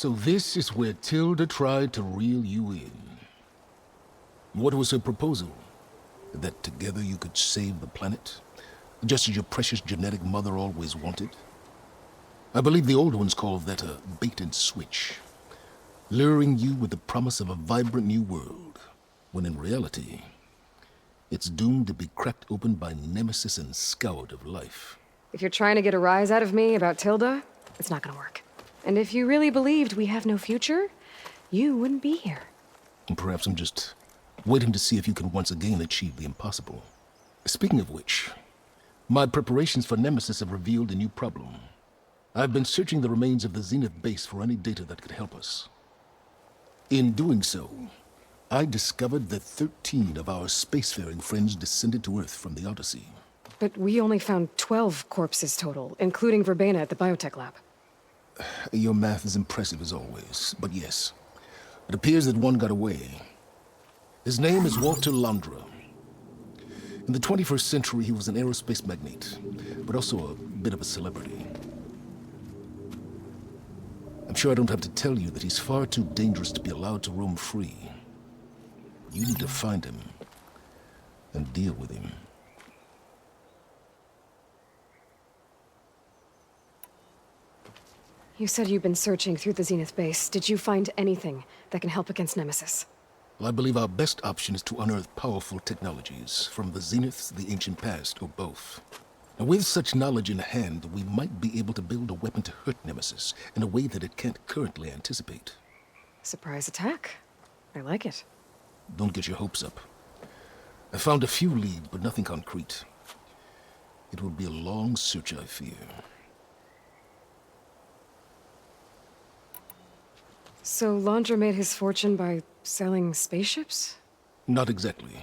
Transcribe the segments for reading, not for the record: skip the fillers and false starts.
So this is where Tilda tried to reel you in. What was her proposal? That together you could save the planet? Just as your precious genetic mother always wanted? I believe the old ones called that a bait and switch. Luring you with the promise of a vibrant new world, when in reality, it's doomed to be cracked open by nemesis and scoured of life. If you're trying to get a rise out of me about Tilda, it's not gonna work. And if you really believed we have no future, you wouldn't be here. And perhaps I'm just waiting to see if you can once again achieve the impossible. Speaking of which, my preparations for Nemesis have revealed a new problem. I've been searching the remains of the Zenith base for any data that could help us. In doing so, I discovered that 13 of our spacefaring friends descended to Earth from the Odyssey. But we only found 12 corpses total, including Verbena at the biotech lab. Your math is impressive as always, but yes, it appears that one got away. His name is Walter Londra. In the 21st century, he was an aerospace magnate, but also a bit of a celebrity. I'm sure I don't have to tell you that he's far too dangerous to be allowed to roam free. You need to find him and deal with him. You said you've been searching through the Zenith base. Did you find anything that can help against Nemesis? Well, I believe our best option is to unearth powerful technologies from the Zeniths, the ancient past, or both. And with such knowledge in hand, we might be able to build a weapon to hurt Nemesis in a way that it can't currently anticipate. Surprise attack. I like it. Don't get your hopes up. I found a few leads, but nothing concrete. It will be a long search, I fear. So Londra made his fortune by selling spaceships? Not exactly.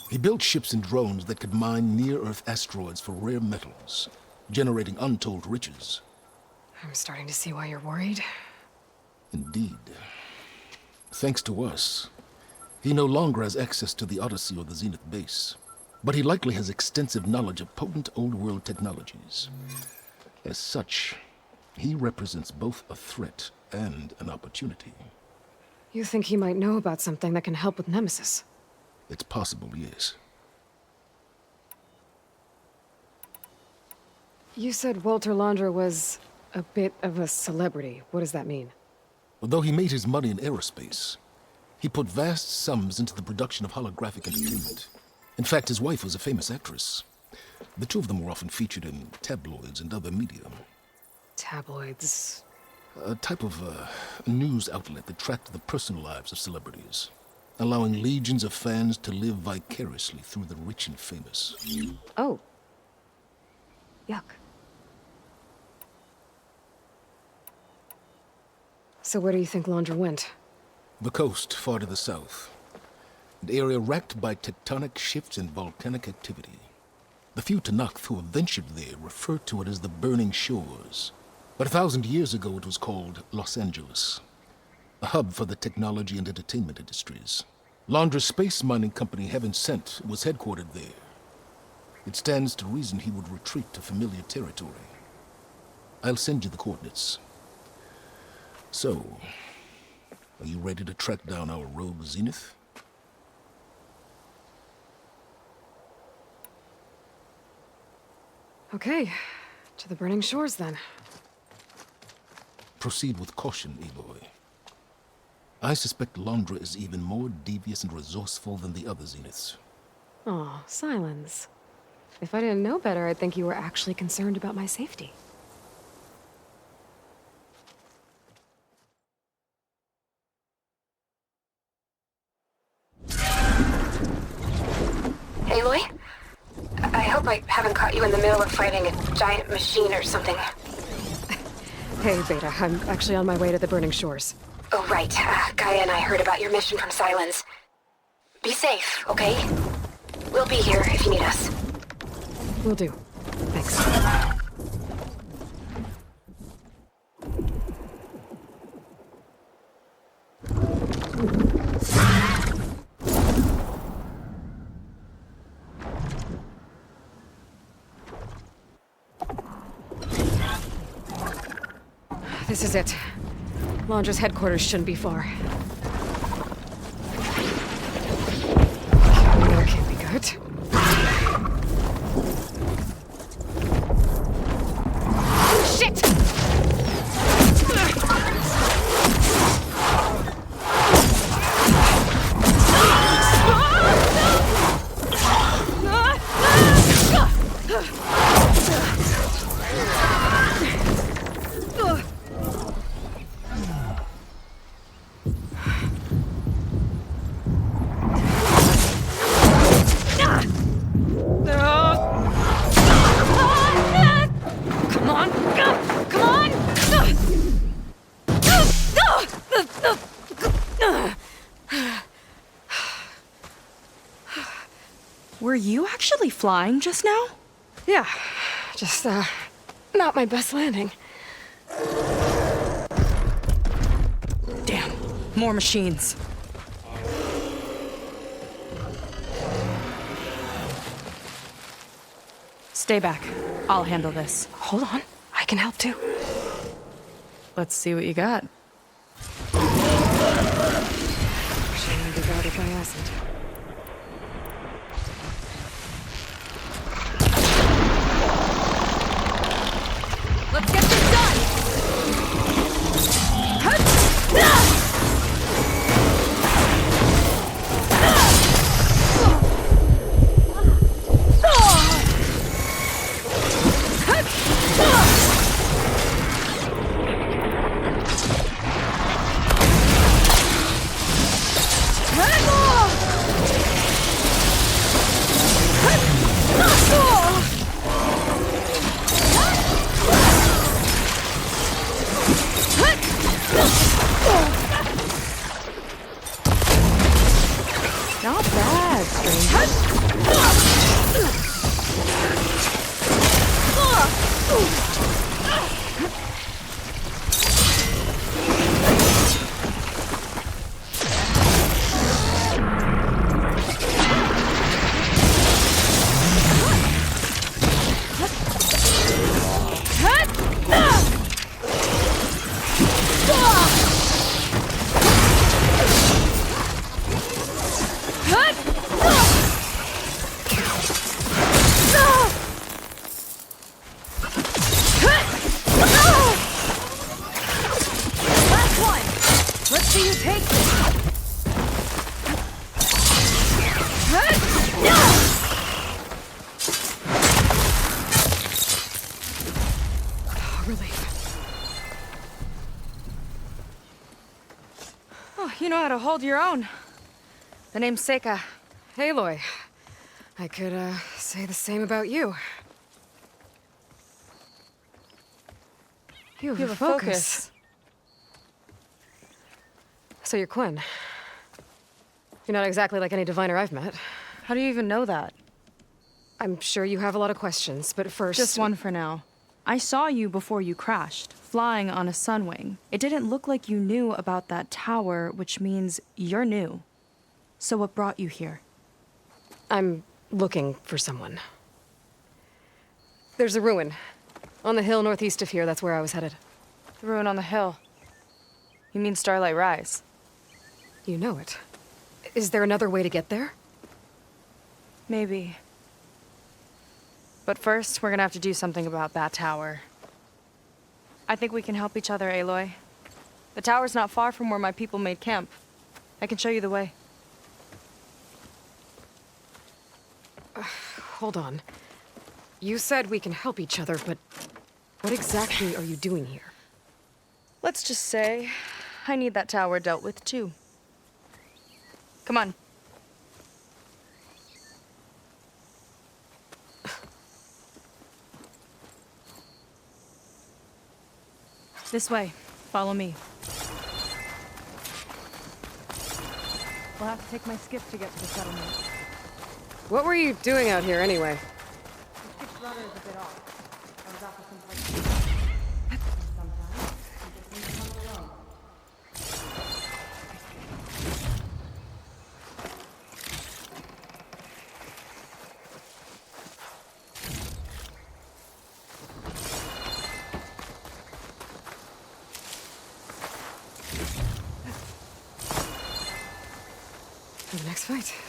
He built ships and drones that could mine near-Earth asteroids for rare metals, generating untold riches. I'm starting to see why you're worried. Indeed. Thanks to us, he no longer has access to the Odyssey or the Zenith base, but he likely has extensive knowledge of potent old-world technologies. As such, he represents both a threat and an opportunity. You think he might know about something that can help with Nemesis? It's possible, yes. You said Walter Londra was a bit of a celebrity. What does that mean? Although he made his money in aerospace, he put vast sums into the production of holographic entertainment. In fact, his wife was a famous actress. The two of them were often featured in tabloids and other media. Tabloids? A type of news outlet that tracked the personal lives of celebrities, allowing legions of fans to live vicariously through the rich and famous. Oh. Yuck. So where do you think Londra went? The coast, far to the south. An area racked by tectonic shifts and volcanic activity. The few Tanakh who have ventured there refer to it as the Burning Shores. But 1,000 years ago it was called Los Angeles, a hub for the technology and entertainment industries. Londra's space mining company, Heaven Sent, was headquartered there. It stands to reason he would retreat to familiar territory. I'll send you the coordinates. So, are you ready to track down our rogue Zenith? Okay, to the Burning Shores then. Proceed with caution, Aloy. I suspect Londra is even more devious and resourceful than the other Zeniths. Aw, Silence. If I didn't know better, I'd think you were actually concerned about my safety. Aloy? I hope I haven't caught you in the middle of fighting a giant machine or something. Hey, Beta, I'm actually on my way to the Burning Shores. Oh, right. Gaia and I heard about your mission from Silence. Be safe, okay? We'll be here if you need us. Will do. Thanks. This is it. Laundra's headquarters shouldn't be far. That can't be good. Shit! Come on! Come on! Were you actually flying just now? Yeah, just, not my best landing. Damn, more machines. Stay back. I'll handle this. Hold on, I can help too. Let's see what you got. Shouldn't be guarded by acid. Let's get this done! Not bad, stranger. Let's see you take this! Relief. Oh, you know how to hold your own. The name's Seika. Aloy. I could, say the same about you. You have a focus. So you're Quinn. You're not exactly like any diviner I've met. How do you even know that? I'm sure you have a lot of questions, but first... Just one for now. I saw you before you crashed, flying on a sunwing. It didn't look like you knew about that tower, which means you're new. So what brought you here? I'm looking for someone. There's a ruin. On the hill northeast of here, that's where I was headed. The ruin on the hill. You mean Starlight Rise? You know it. Is there another way to get there? Maybe. But first, we're gonna have to do something about that tower. I think we can help each other, Aloy. The tower's not far from where my people made camp. I can show you the way. Hold on. You said we can help each other, but what exactly are you doing here? Let's just say, I need that tower dealt with too. Come on. This way. Follow me. We'll have to take my skiff to get to the settlement. What were you doing out here anyway? The skiff's rudder is a bit off. I was off with some parts. Sometimes, you just need to come alone. next fight.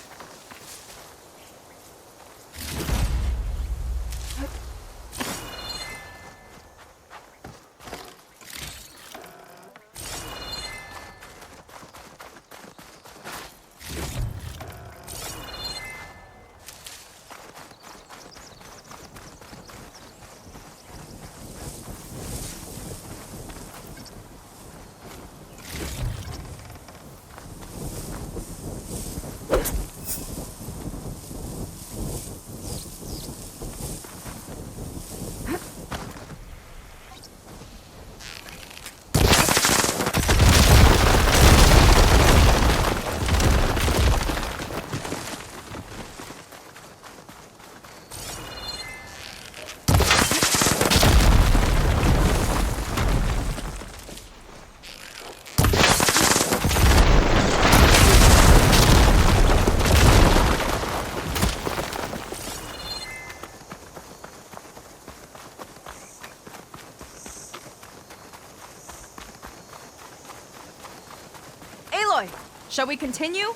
Aloy, shall we continue?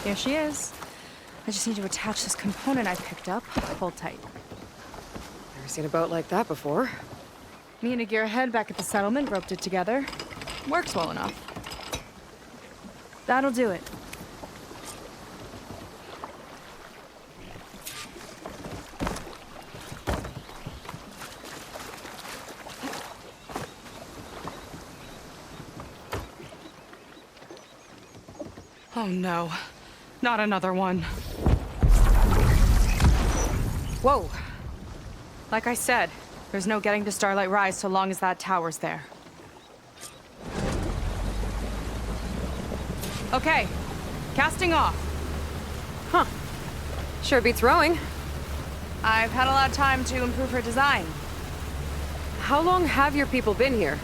Here she is. I just need to attach this component I picked up. Hold tight. Never seen a boat like that before. Me and a gearhead back at the settlement roped it together. Works well enough. That'll do it. Oh no, not another one. Whoa. Like I said, there's no getting to Starlight Rise so long as that tower's there. Okay, casting off. Huh. Sure beats rowing. I've had a lot of time to improve her design. How long have your people been here?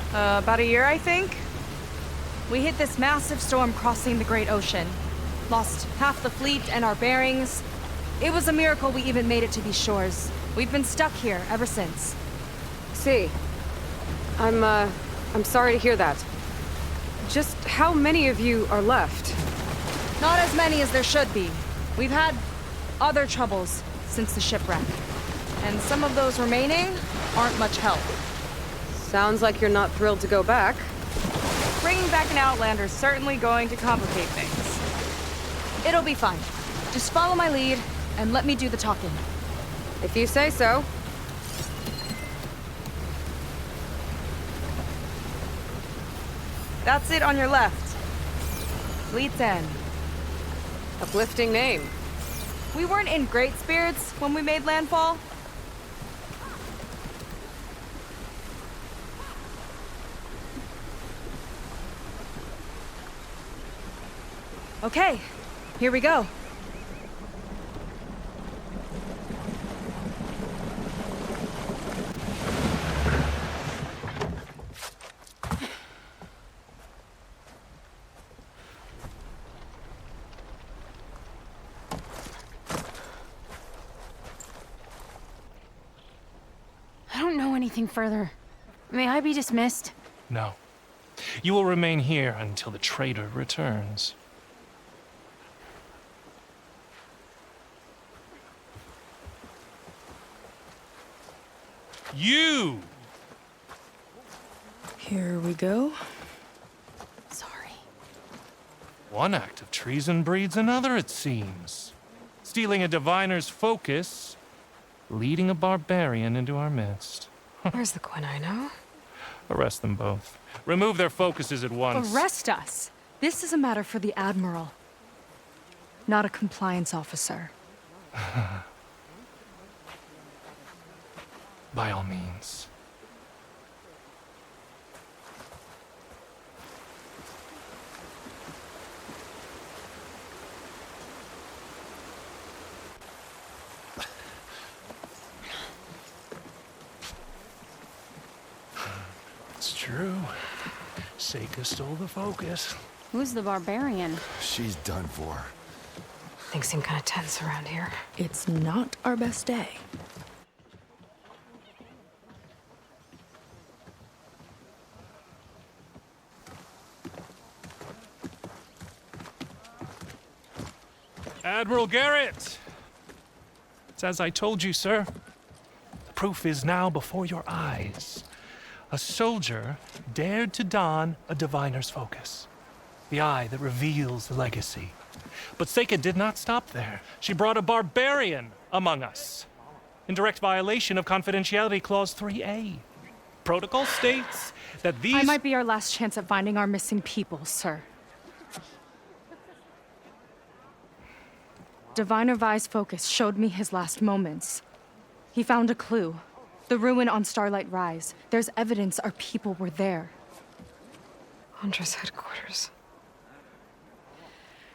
About a year, I think. We hit this massive storm crossing the Great Ocean. Lost half the fleet and our bearings. It was a miracle we even made it to these shores. We've been stuck here ever since. See. I'm sorry to hear that. Just how many of you are left? Not as many as there should be. We've had other troubles since the shipwreck. And some of those remaining aren't much help. Sounds like you're not thrilled to go back. Bringing back an Outlander's certainly going to complicate things. It'll be fine. Just follow my lead and let me do the talking. If you say so. That's it on your left. Fleet's End. Uplifting name. We weren't in great spirits when we made landfall. Okay, here we go. I don't know anything further. May I be dismissed? No. You will remain here until the traitor returns. You! Here we go. Sorry. One act of treason breeds another, it seems. Stealing a diviner's focus, leading a barbarian into our midst. Where's the quinino? Arrest them both. Remove their focuses at once. Arrest us. This is a matter for the Admiral, not a compliance officer. By all means. It's true. Seika stole the focus. Who's the barbarian? She's done for. Things seem kind of tense around here. It's not our best day. Admiral Garrett! It's as I told you, sir. The proof is now before your eyes. A soldier dared to don a diviner's focus, the eye that reveals the legacy. But Seika did not stop there. She brought a barbarian among us, in direct violation of Confidentiality Clause 3A. Protocol states that these... I might be our last chance at finding our missing people, sir. Diviner Vi's focus showed me his last moments. He found a clue. The ruin on Starlight Rise. There's evidence our people were there. Huntress headquarters.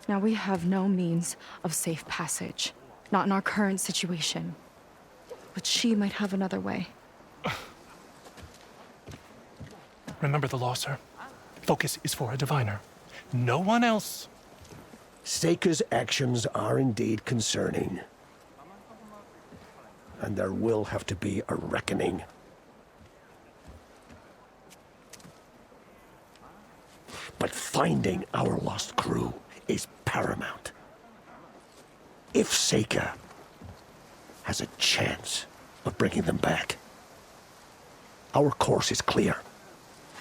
Now we have no means of safe passage. Not in our current situation. But she might have another way. Remember the law, sir. Focus is for a diviner. No one else. Seika's actions are indeed concerning. And there will have to be a reckoning. But finding our lost crew is paramount. If Seika has a chance of bringing them back, our course is clear.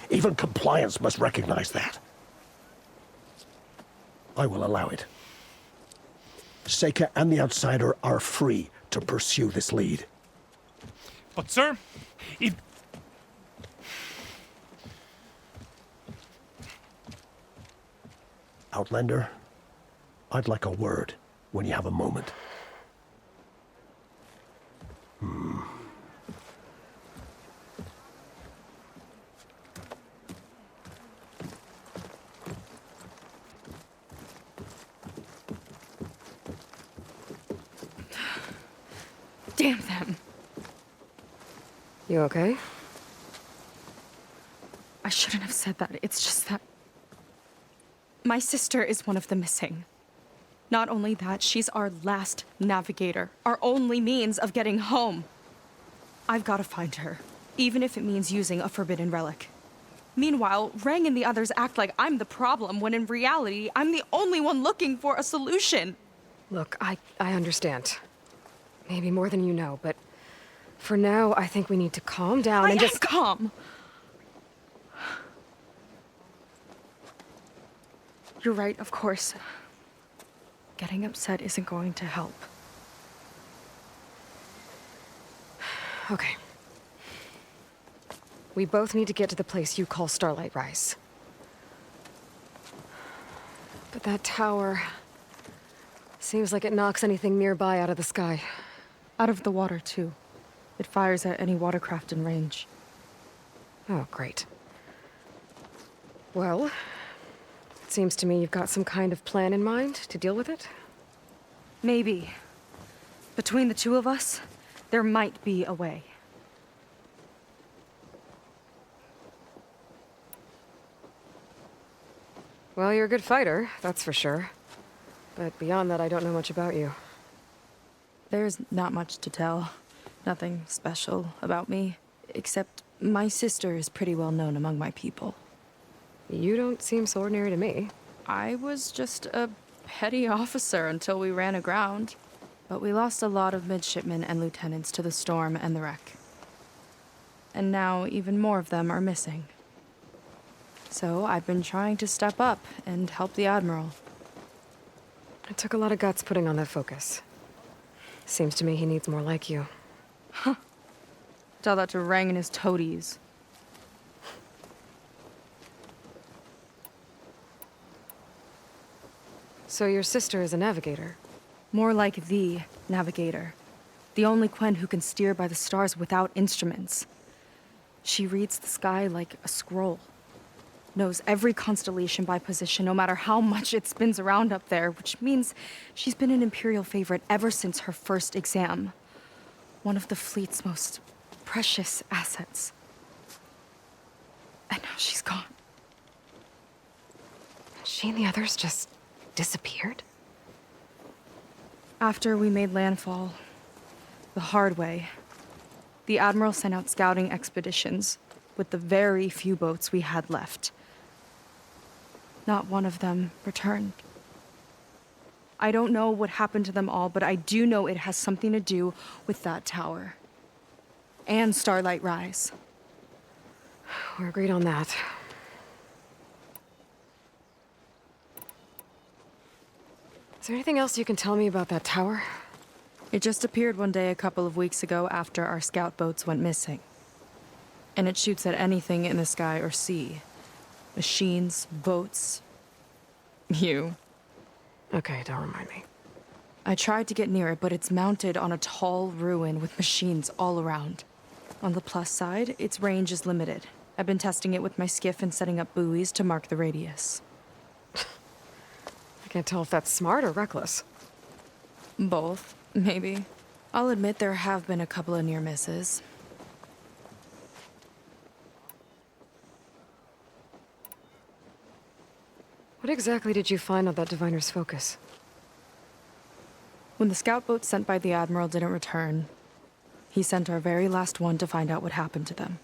Even compliance must recognize that. I will allow it. Seika and the Outsider are free to pursue this lead. But, sir, if... Outlander, I'd like a word when you have a moment. Damn them. You okay? I shouldn't have said that. It's just that... my sister is one of the missing. Not only that, she's our last navigator. Our only means of getting home. I've got to find her, even if it means using a forbidden relic. Meanwhile, Rang and the others act like I'm the problem, when in reality, I'm the only one looking for a solution. Look, I understand. Maybe more than you know, but for now, I think we need to calm down and just... calm. You're right, of course. Getting upset isn't going to help. Okay. We both need to get to the place you call Starlight Rise. But that tower... seems like it knocks anything nearby out of the sky. Out of the water, too. It fires at any watercraft in range. Oh, great. Well, it seems to me you've got some kind of plan in mind to deal with it. Maybe. Between the two of us, there might be a way. Well, you're a good fighter, that's for sure. But beyond that, I don't know much about you. There's not much to tell. Nothing special about me. Except my sister is pretty well known among my people. You don't seem so ordinary to me. I was just a petty officer until we ran aground. But we lost a lot of midshipmen and lieutenants to the storm and the wreck. And now even more of them are missing. So I've been trying to step up and help the Admiral. It took a lot of guts putting on that focus. Seems to me he needs more like you. Tell that to Rang and his toadies. So your sister is a navigator? More like the navigator. The only Quen who can steer by the stars without instruments. She reads the sky like a scroll. Knows every constellation by position, no matter how much it spins around up there, which means she's been an Imperial favorite ever since her first exam. One of the fleet's most precious assets. And now she's gone. She and the others just disappeared? After we made landfall, the hard way, the Admiral sent out scouting expeditions with the very few boats we had left. Not one of them returned. I don't know what happened to them all, but I do know it has something to do with that tower. And Starlight Rise. We're agreed on that. Is there anything else you can tell me about that tower? It just appeared one day a couple of weeks ago after our scout boats went missing. And it shoots at anything in the sky or sea. Machines, boats. You. Okay, don't remind me. I tried to get near it, but it's mounted on a tall ruin with machines all around. On the plus side, its range is limited. I've been testing it with my skiff and setting up buoys to mark the radius. I can't tell if that's smart or reckless. Both, maybe. I'll admit there have been a couple of near misses. What exactly did you find on that diviner's focus? When the scout boat sent by the Admiral didn't return, he sent our very last one to find out what happened to them.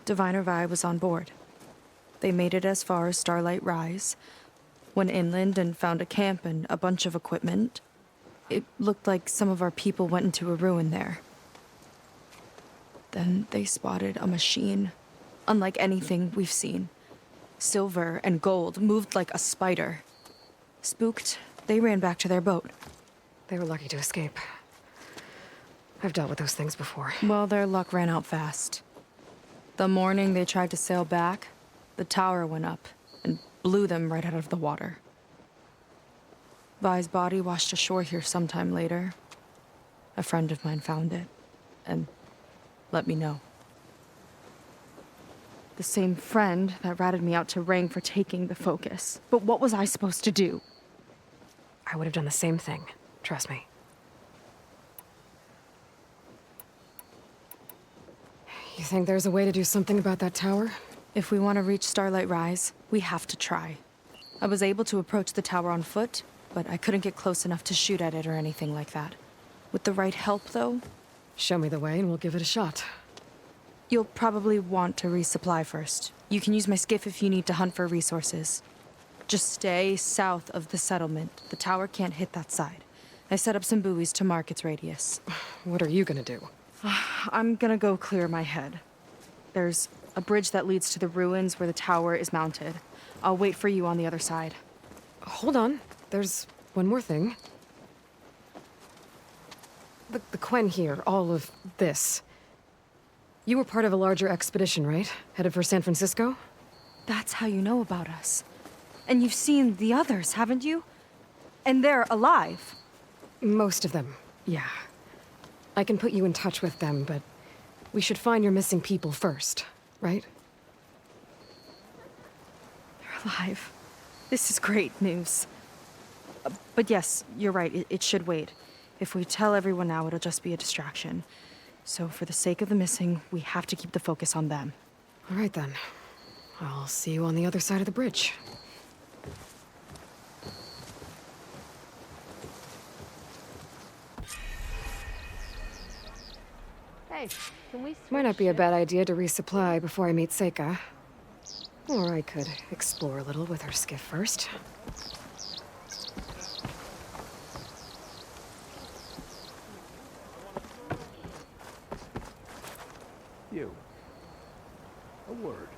Diviner Vi was on board. They made it as far as Starlight Rise, went inland and found a camp and a bunch of equipment. It looked like some of our people went into a ruin there. Then they spotted a machine, unlike anything we've seen. Silver and gold, moved like a spider. Spooked, they ran back to their boat. They were lucky to escape. I've dealt with those things before. Well, their luck ran out fast. The morning they tried to sail back, the tower went up and blew them right out of the water. Vi's body washed ashore here sometime later. A friend of mine found it and let me know. The same friend that ratted me out to Rang for taking the focus. But what was I supposed to do? I would have done the same thing. Trust me. You think there's a way to do something about that tower? If we want to reach Starlight Rise, we have to try. I was able to approach the tower on foot, but I couldn't get close enough to shoot at it or anything like that. With the right help, though, Show me the way and we'll give it a shot. you'll probably want to resupply first. You can use my skiff if you need to hunt for resources. Just stay south of the settlement. The tower can't hit that side. I set up some buoys to mark its radius. What are you gonna do? I'm gonna go clear my head. There's a bridge that leads to the ruins where the tower is mounted. I'll wait for you on the other side. Hold on. There's one more thing. The Quen here, all of this. You were part of a larger expedition, right? Headed for San Francisco? That's how you know about us. And you've seen the others, haven't you? And they're alive. Most of them, yeah. I can put you in touch with them, but we should find your missing people first, right? They're alive. This is great news. But yes, you're right. It should wait. If we tell everyone now, it'll just be a distraction. So for the sake of the missing, we have to keep the focus on them. All right then. I'll see you on the other side of the bridge. Hey, can we Might not be a bad idea to resupply before I meet Seika. Or I could explore a little with her skiff first. You. A word.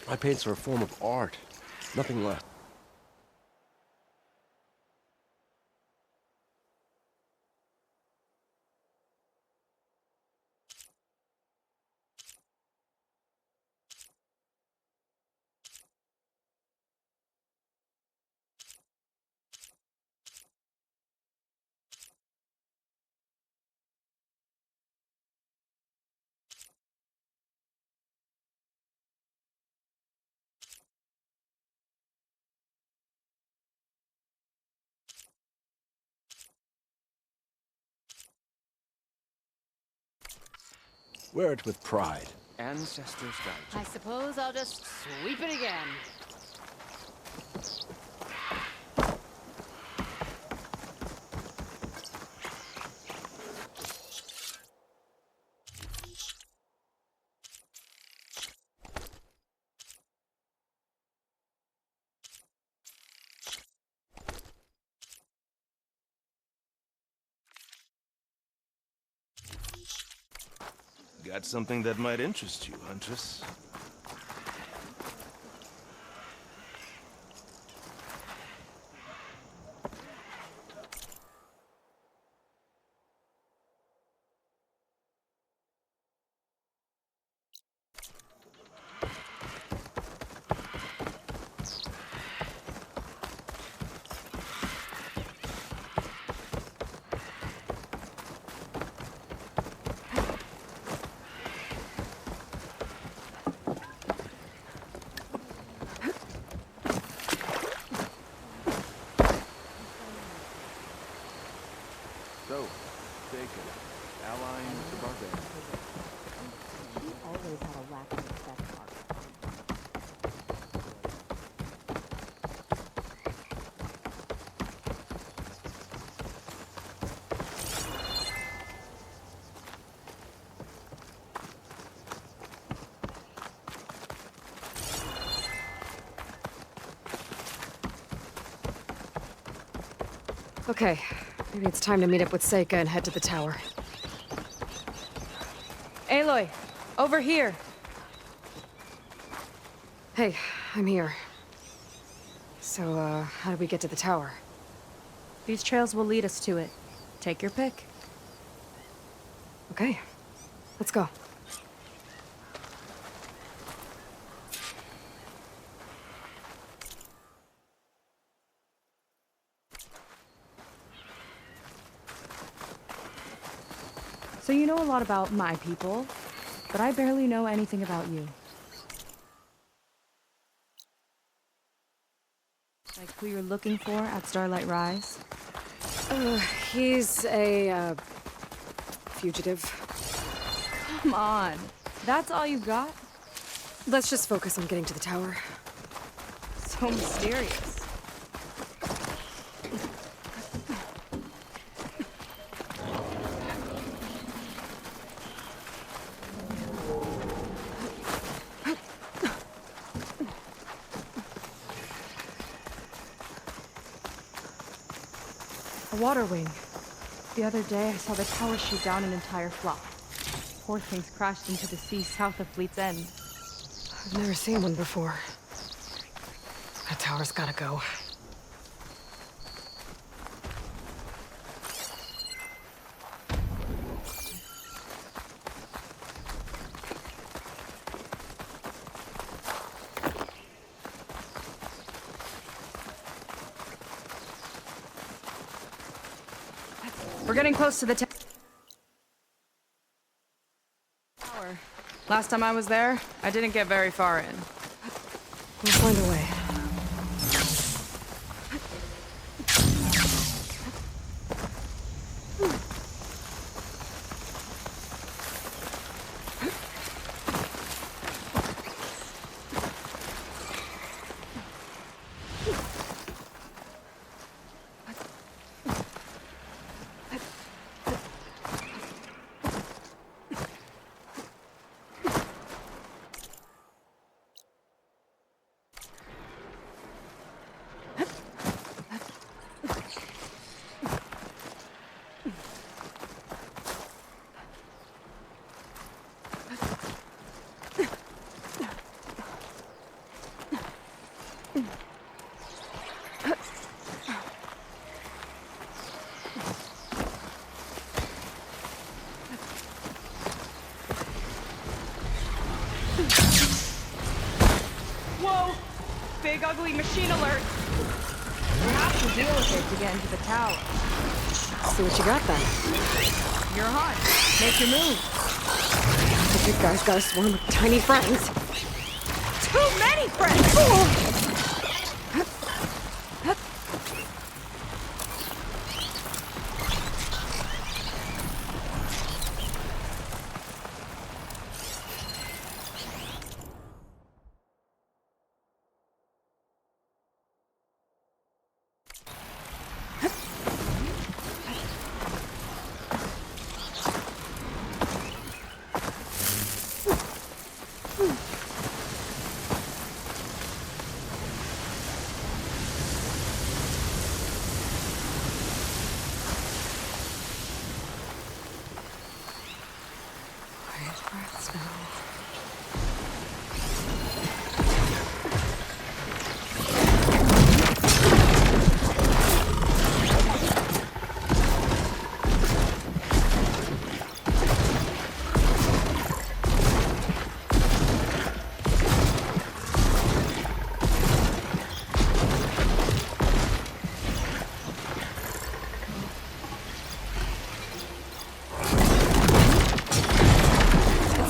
My paints are a form of art. Nothing less. Wear it with pride. Ancestors guide I suppose I'll just sweep it again. Got something that might interest you, Huntress. So, Seika, allying with the barbarians. He always had a lack of respect for art. Okay, maybe it's time to meet up with Seika and head to the tower. Aloy, over here. Hey, I'm here. So, how do we get to the tower? These trails will lead us to it. Take your pick. Okay, let's go. So you know a lot about my people, but I barely know anything about you. Like who you're looking for at Starlight Rise? He's a, fugitive. Come on. That's all you got? Let's just focus on getting to the tower. So mysterious. A water wing. The other day, I saw the tower shoot down an entire flock. Poor things crashed into the sea south of Fleet's End. I've never seen one before. That tower's gotta go. We're getting close to the tower. Last time I was there, I didn't get very far in. We'll find a way. Whoa! Big ugly machine alert! We have to deal with it to get into the tower. See what you got then. You're on. Make your move. The big guy's got a swarm of tiny friends. Too many friends!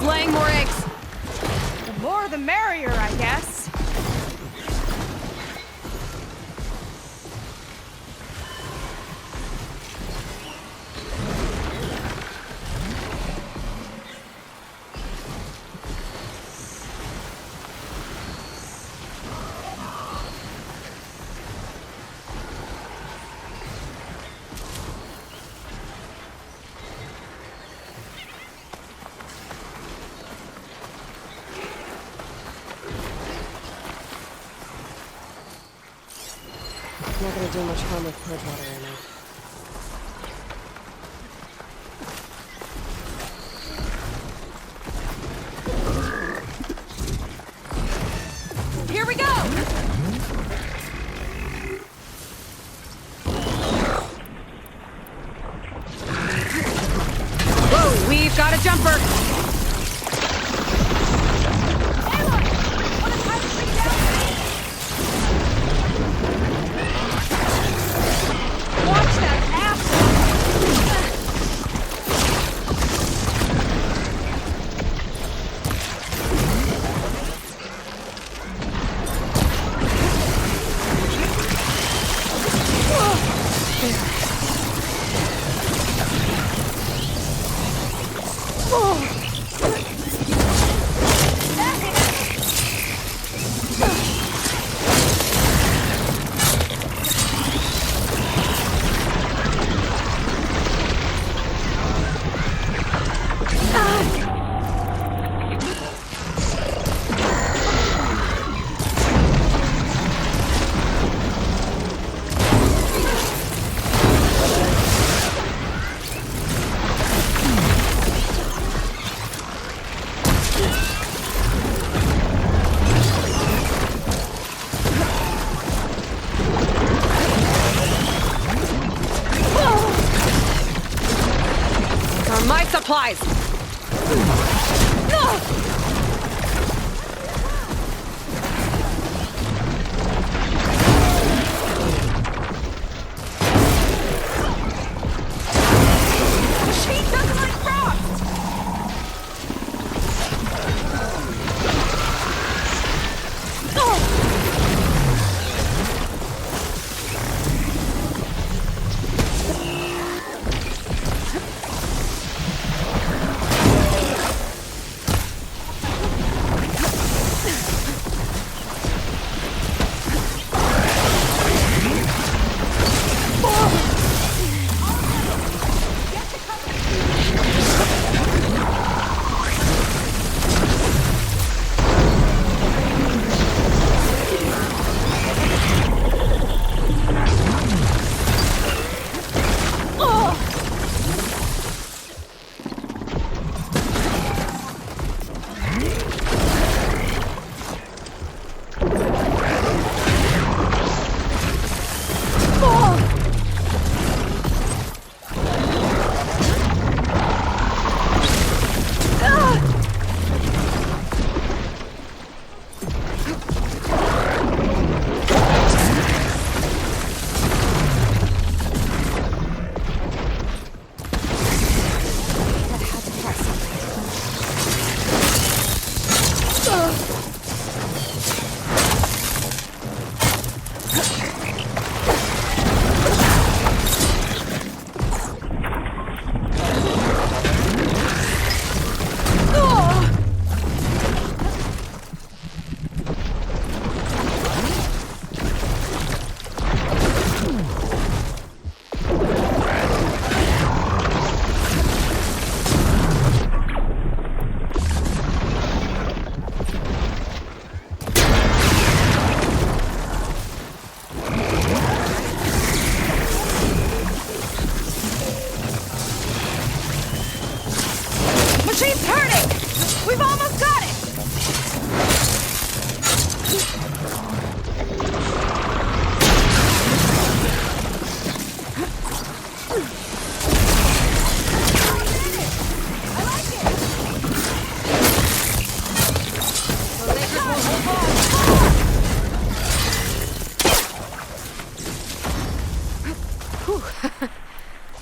Laying more eggs. The more the merrier, I guess. Not gonna do much harm with purge water right now. Here we go! Whoa, we've got a jumper! Aloy! Wanna try to bring down me? Watch that asshole! My supplies! She doesn't like frogs! Machine's turning! We've almost got it!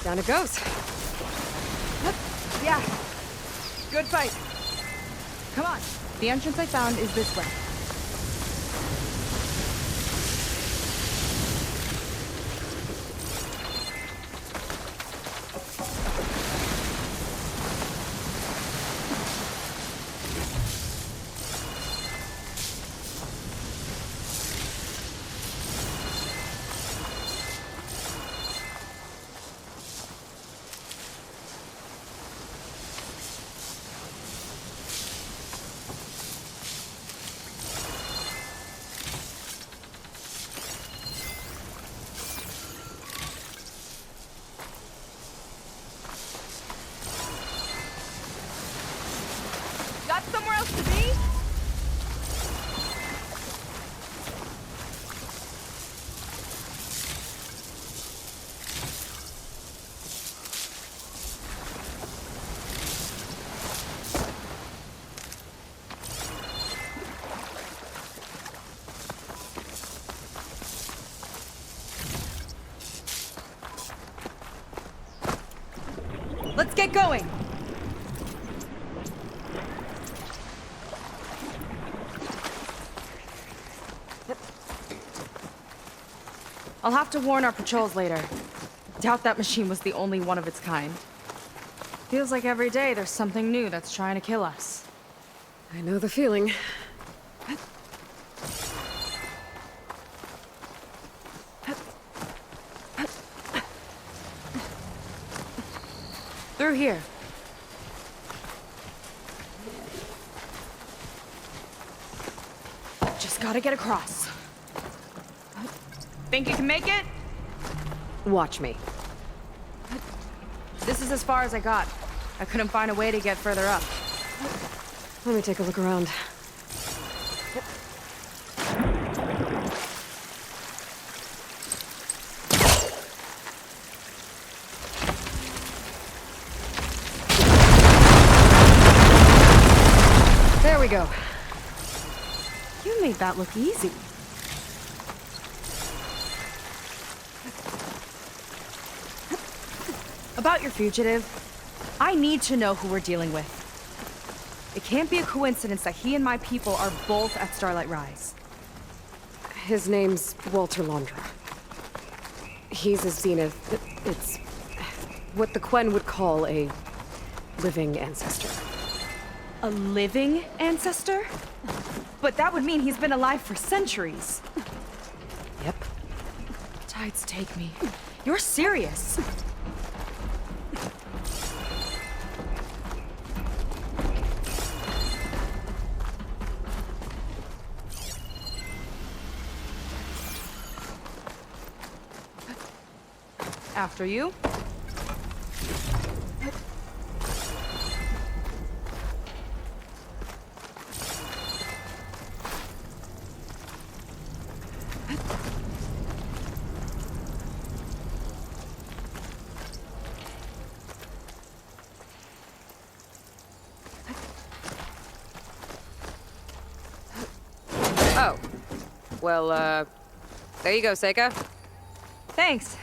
Down it goes. Yeah. Good fight. Come on. The entrance I found is this way. Got somewhere else to be? Let's get going. I'll have to warn our patrols later. Doubt that machine was the only one of its kind. Feels like every day there's something new that's trying to kill us. I know the feeling. Through here. Just gotta get across. Think you can make it? Watch me. This is as far as I got. I couldn't find a way to get further up. Let me take a look around. There we go. You made that look easy. About your fugitive, I need to know who we're dealing with. It can't be a coincidence that he and my people are both at Starlight Rise. His name's Walter Londra. He's a zenith. It's what the Quen would call a living ancestor. A living ancestor? But that would mean he's been alive for centuries. Yep. Tides take me. You're serious. After you. Oh. Well, there you go, Seika. Thanks.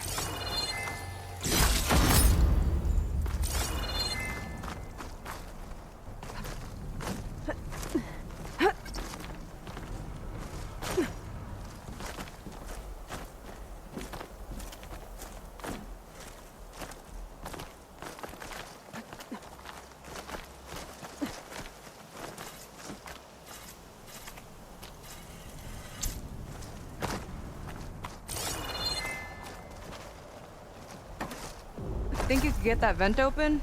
Think you could get that vent open?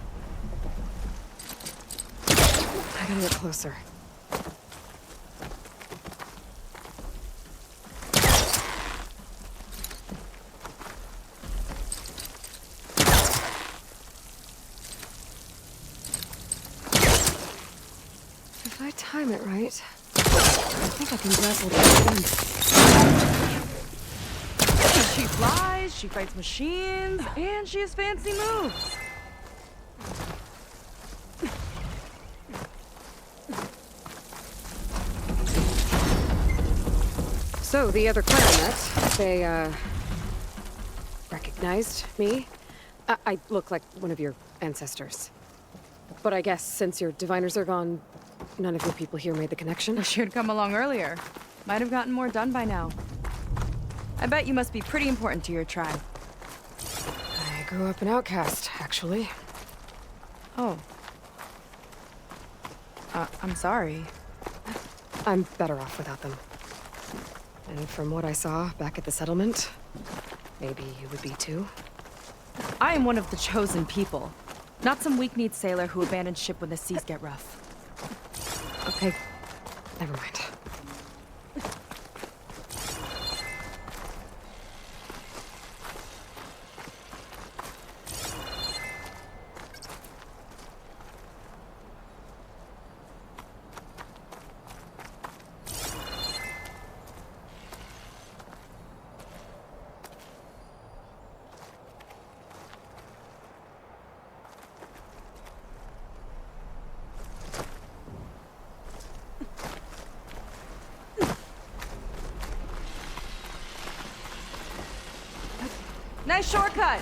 I gotta get closer. If I time it right, I think I can grapple the vent. She flies, she fights machines, and she has fancy moves. So, the other clan I met, they, recognized me. I look like one of your ancestors. But I guess since your diviners are gone, none of your people here made the connection? Wish you'd come along earlier. Might have gotten more done by now. I bet you must be pretty important to your tribe. I grew up an outcast, actually. Oh. I'm sorry. I'm better off without them. And from what I saw back at the settlement, maybe you would be too. I am one of the chosen people. Not some weak-kneed sailor who abandons ship when the seas get rough. Okay, never mind. Nice shortcut.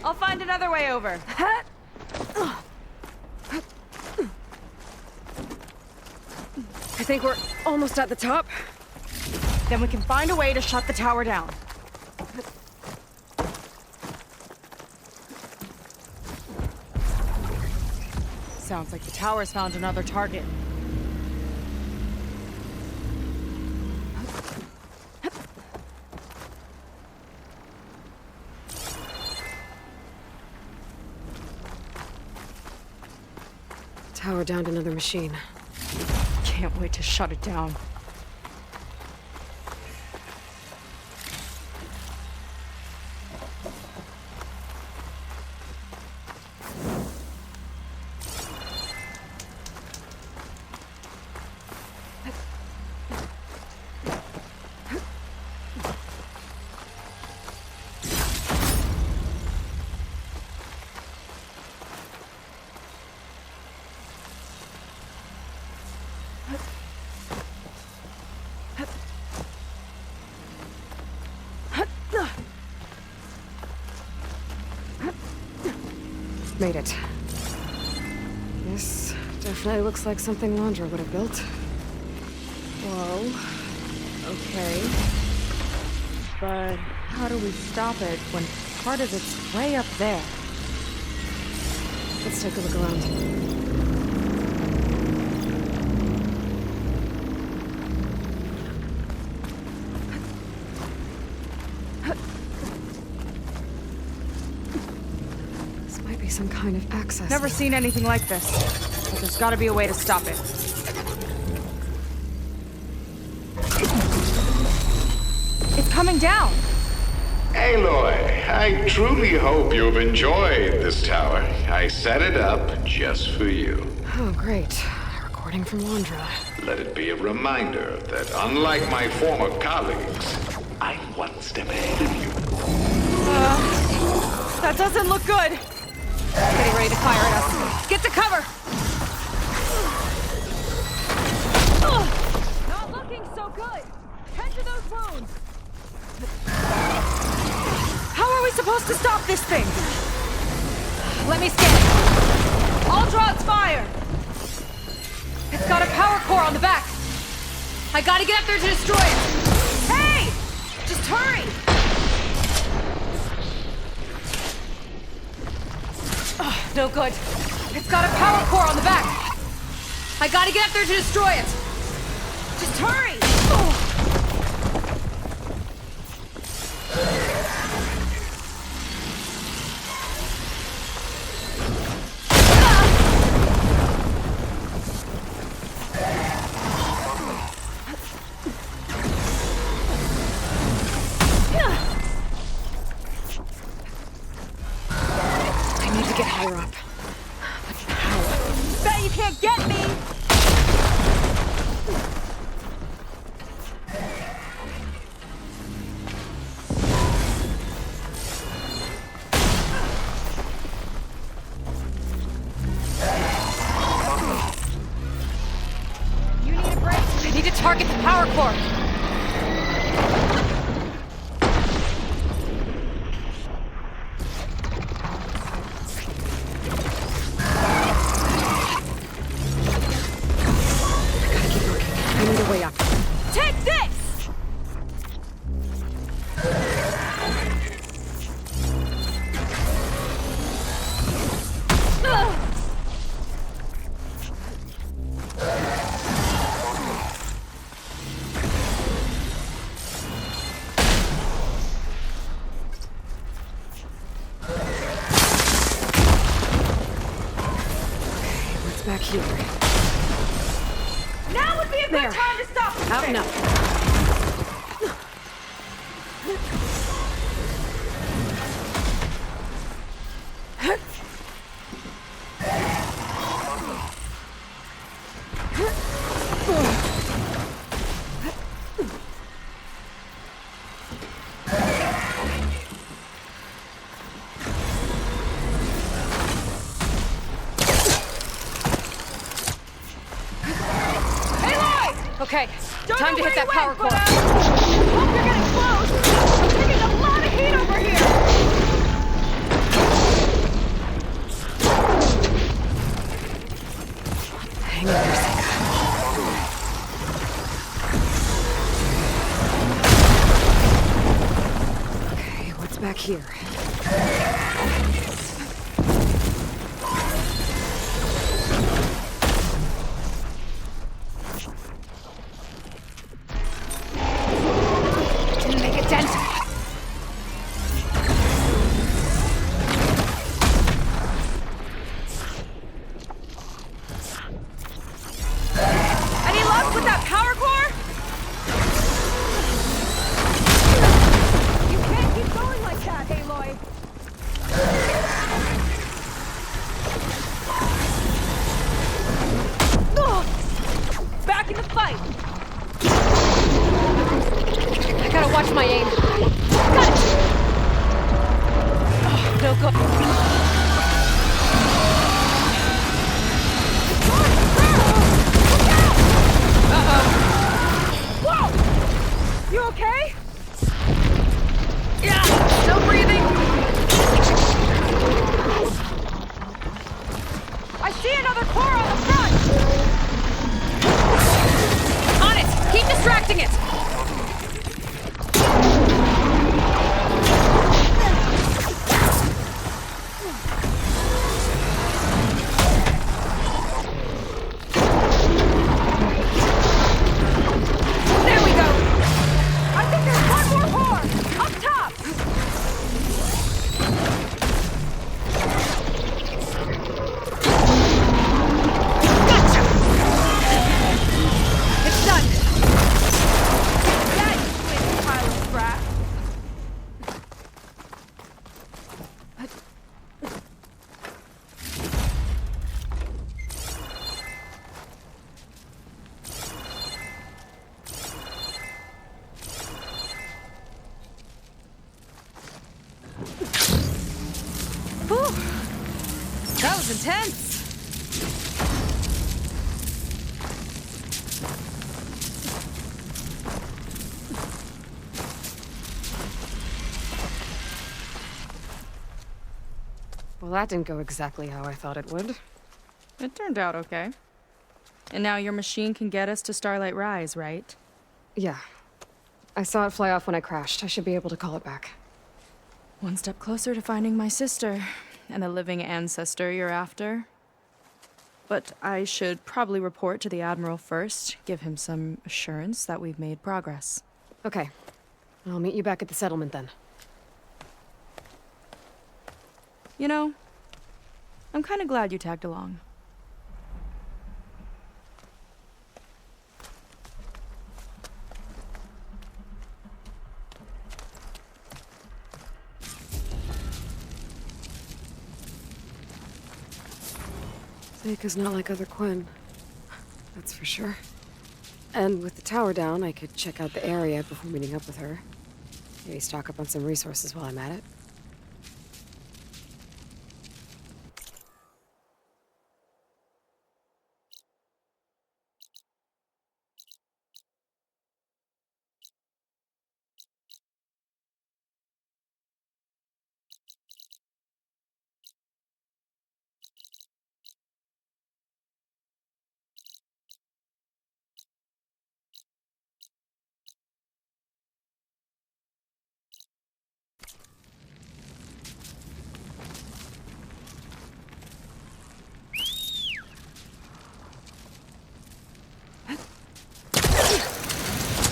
I'll find another way over. I think we're almost at the top. Then we can find a way to shut the tower down. Sounds like the tower's found another target. Tower downed another machine. Can't wait to shut it down. Made it. This definitely looks like something Londra would have built. Whoa. Okay. But how do we stop it when part of it's way up there? Let's take a look around. This might be some kind of access. Never seen anything like this. But there's gotta be a way to stop it. It's coming down! Aloy, I truly hope you've enjoyed this tower. I set it up just for you. Oh, great. Recording from Londra. Let it be a reminder that unlike my former colleagues, I'm one step ahead of you. That doesn't look good! Getting ready to fire at us. Get to cover! Not looking so good! Tend to those wounds! How are we supposed to stop this thing? Let me scan. All drones fire! It's got a power core on the back. I gotta get up there to destroy it. Hey! Just hurry! Oh, no good. It's got a power core on the back. I gotta get up there to destroy it. Just hurry! Oh. target the power core! I need a way up. Take this! What's back here? Now would be a good There. time to stop this Out thing. and up. Okay, time to hit that power core. Hope you're getting close. I'm taking a lot of heat over here. Hang in there, Seka. Okay, what's back here? Didn't make a dent. Any luck with that power core? You can't keep going like that, Aloy. Back in the fight. I gotta watch my aim. Got it! Oh, no good. Whoa! You okay? Yeah, still breathing. I see another core on the front. On it! Keep distracting it! There we go! I think there's one more core up top. Gotcha! It's done! That you pile of crap. Whew. That was intense! Well, that didn't go exactly how I thought it would. It turned out okay. And now your machine can get us to Starlight Rise, right? Yeah. I saw it fly off when I crashed. I should be able to call it back. One step closer to finding my sister and the living ancestor you're after. But I should probably report to the Admiral first, give him some assurance that we've made progress. Okay. I'll meet you back at the settlement then. You know, I'm kind of glad you tagged along. Seika's not like other Quinn. That's for sure. And with the tower down, I could check out the area before meeting up with her. Maybe stock up on some resources while I'm at it.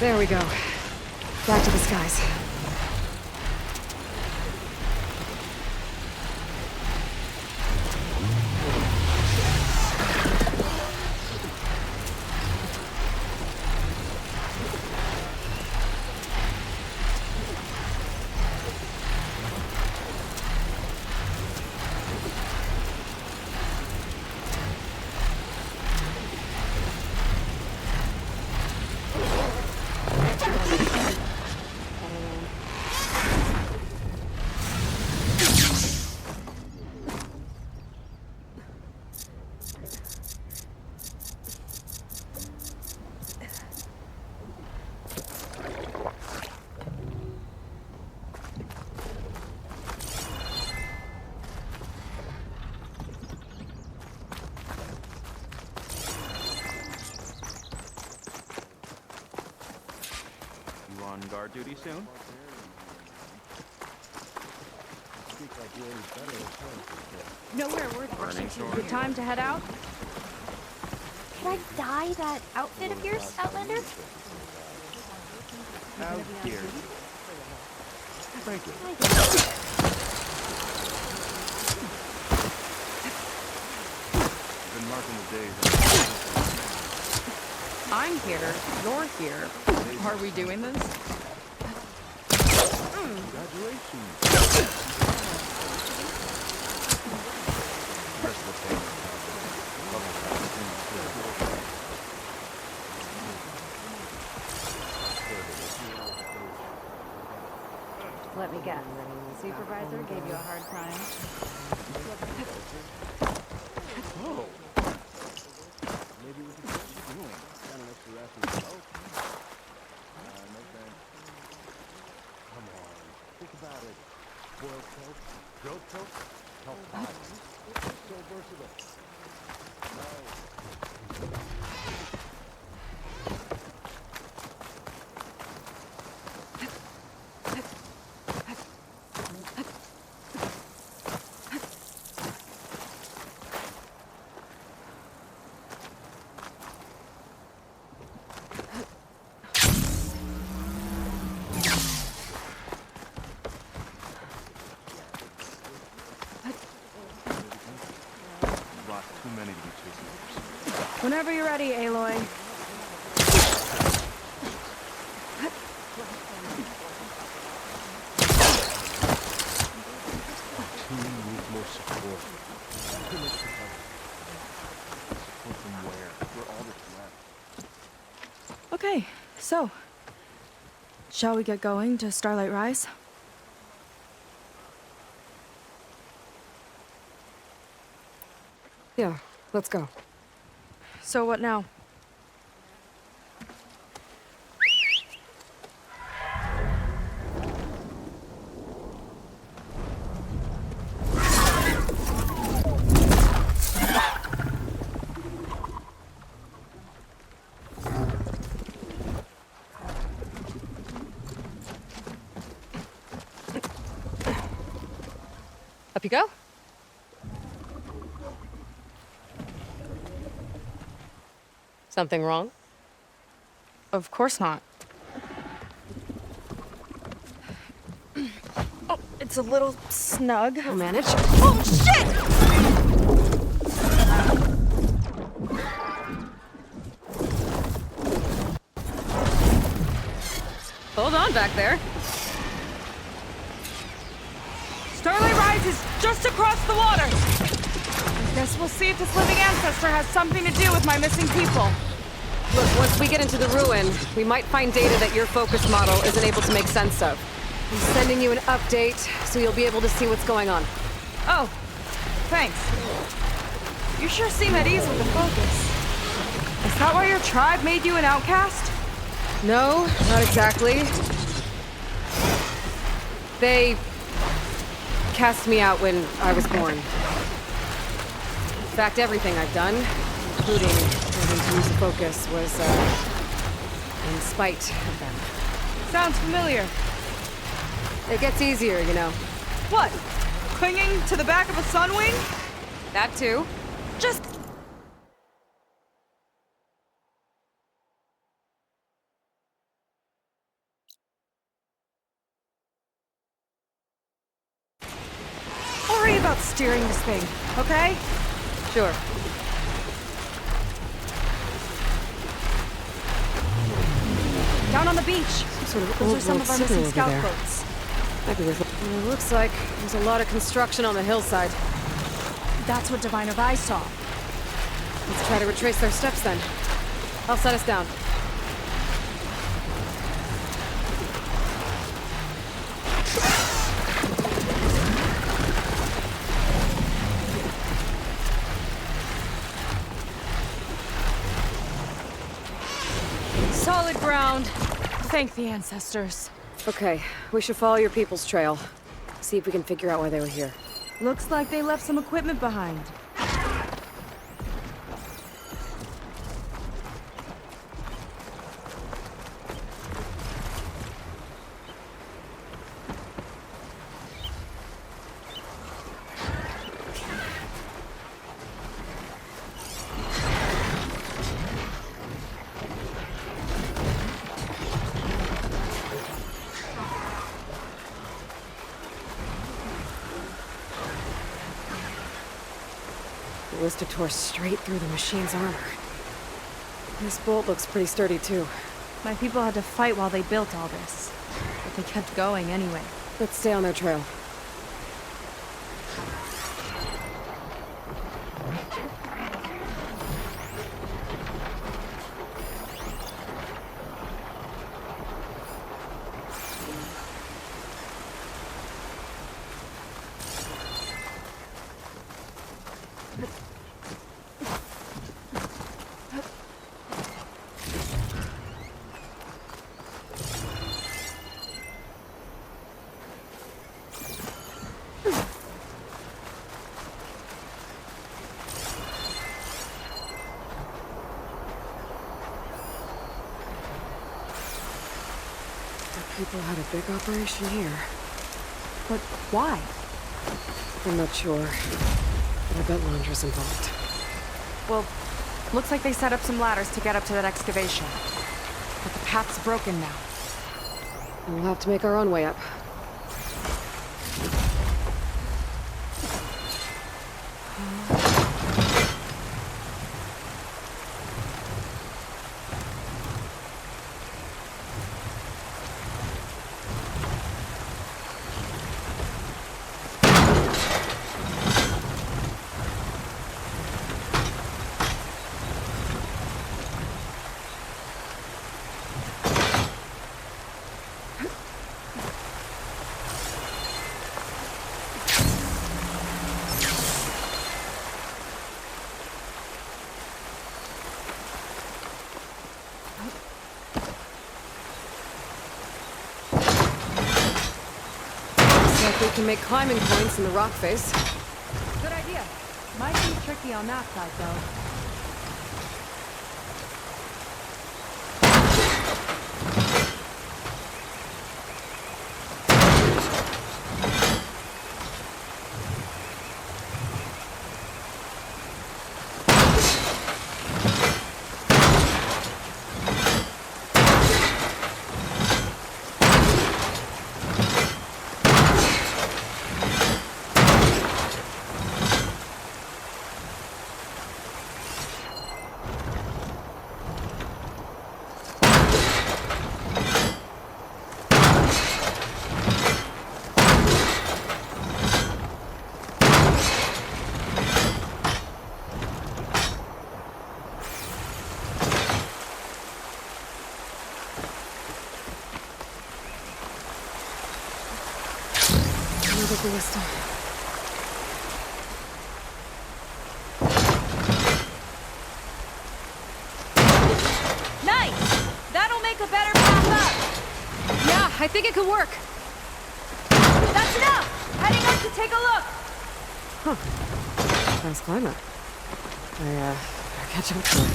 There we go. Back to the skies. On guard duty soon? Nowhere worth rushing to. Good time to head out? Can I dye that outfit of yours, Outlander? How dare you? Thank you. I've been marking the days. I'm here. You're here. Are we doing this? Congratulations. Let me guess. The supervisor gave you a hard time. Oh. Maybe we can see what she's doing. Got an extra rest yourself? No thanks. Come on. Think about it. Boiled coke, grilled coke, health bodies. So versatile. Too many to be chasing orders. Whenever you're ready, Aloy. Team needs more support. Support from where? We're all that's left. Okay, so shall we get going to Starlight Rise? Yeah, let's go. So what now? Up you go. Something wrong? Of course not. Oh, it's a little snug. I'll manage. Oh, shit! Hold on back there. Starlight Rise is just across the water. Guess we'll see if this living ancestor has something to do with my missing people. Look, once we get into the ruin, we might find data that your focus model isn't able to make sense of. I'm sending you an update, so you'll be able to see what's going on. Oh, thanks. You sure seem at ease with the focus. Is that why your tribe made you an outcast? No, not exactly. They cast me out when I was born. In fact, everything I've done, including learning to use the focus, was in spite of them. Sounds familiar. It gets easier, you know. What? Clinging to the back of a sunwing? That too. Just... about steering this thing, okay? Sure. Down on the beach. Some sort of Those old are some world of our signal missing over scout there. boats. Might be worth it looks like there's a lot of construction on the hillside. That's what Diviner Vi saw. Let's try to retrace their steps then. I'll set us down. Solid ground. Thank the ancestors. Okay, we should follow your people's trail. See if we can figure out why they were here. Looks like they left some equipment behind. The blister tore straight through the machine's armor. This bolt looks pretty sturdy too. My people had to fight while they built all this. But they kept going anyway. Let's stay on their trail. People had a big operation here. But why? I'm not sure. But I bet Londra's involved. Well, looks like they set up some ladders to get up to that excavation. But the path's broken now. And we'll have to make our own way up. We can make climbing points in the rock face. Good idea. Might be tricky on that side, though. Ballista. Nice! That'll make a better path up! Yeah, I think it could work. That's enough! Heading up to take a look! Huh. Nice climber. Better catch up to him.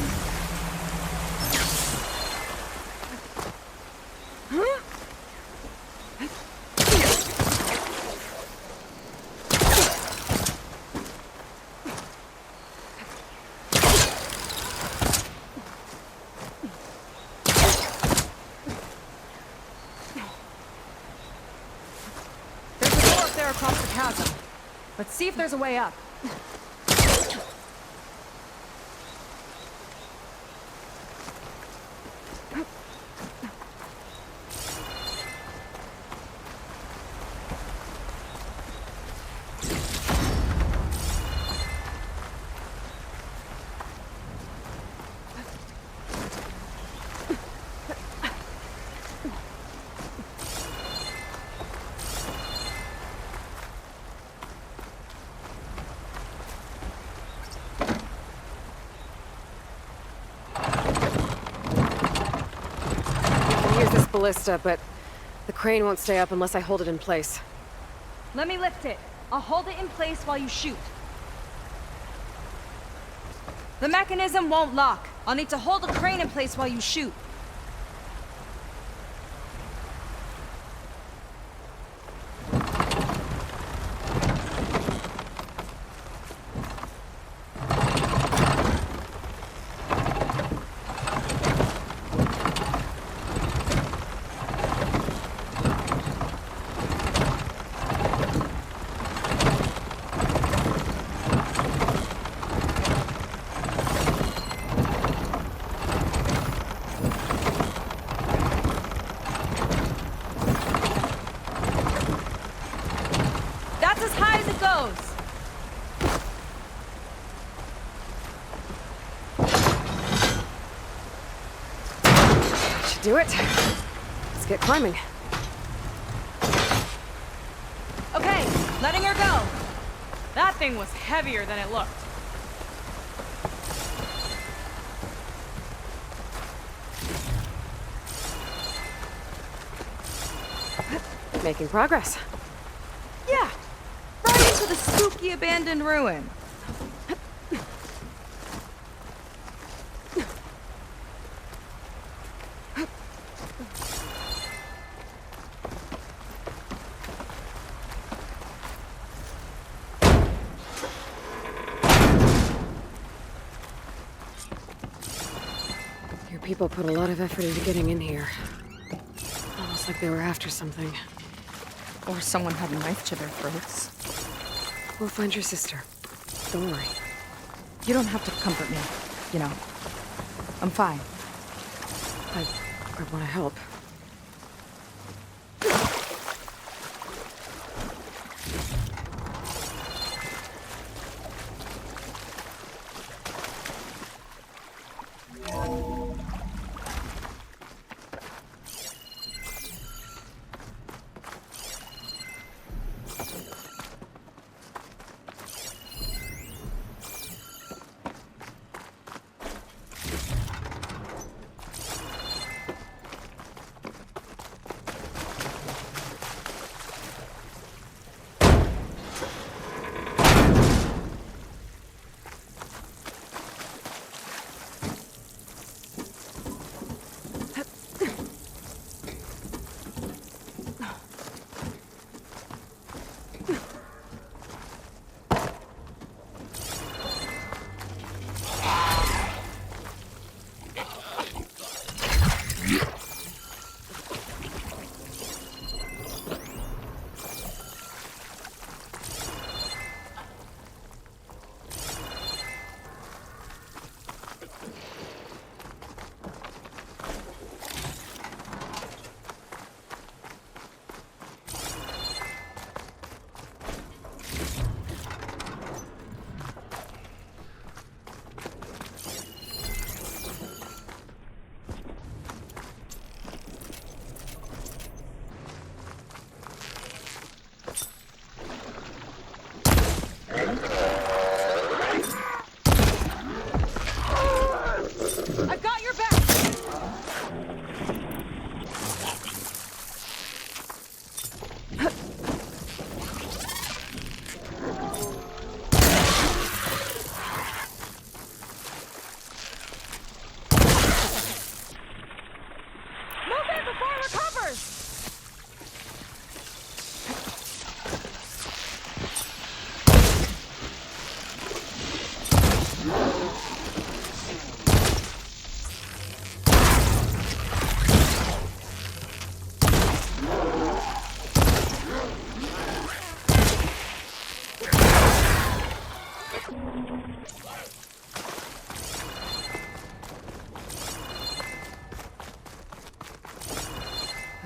There's a door up there across the chasm. Let's see if there's a way up. Here's this ballista, but the crane won't stay up unless I hold it in place. Let me lift it. I'll hold it in place while you shoot. The mechanism won't lock. I'll need to hold the crane in place while you shoot. That's as high as it goes. Should do it. Let's get climbing. Okay, letting her go. That thing was heavier than it looked. Making progress. Yeah, right into the spooky abandoned ruin. Your people put a lot of effort into getting in here. Almost like they were after something. Or someone had a knife to their throats. We'll find your sister. Don't worry. You don't have to comfort me. You know, I'm fine. I want to help.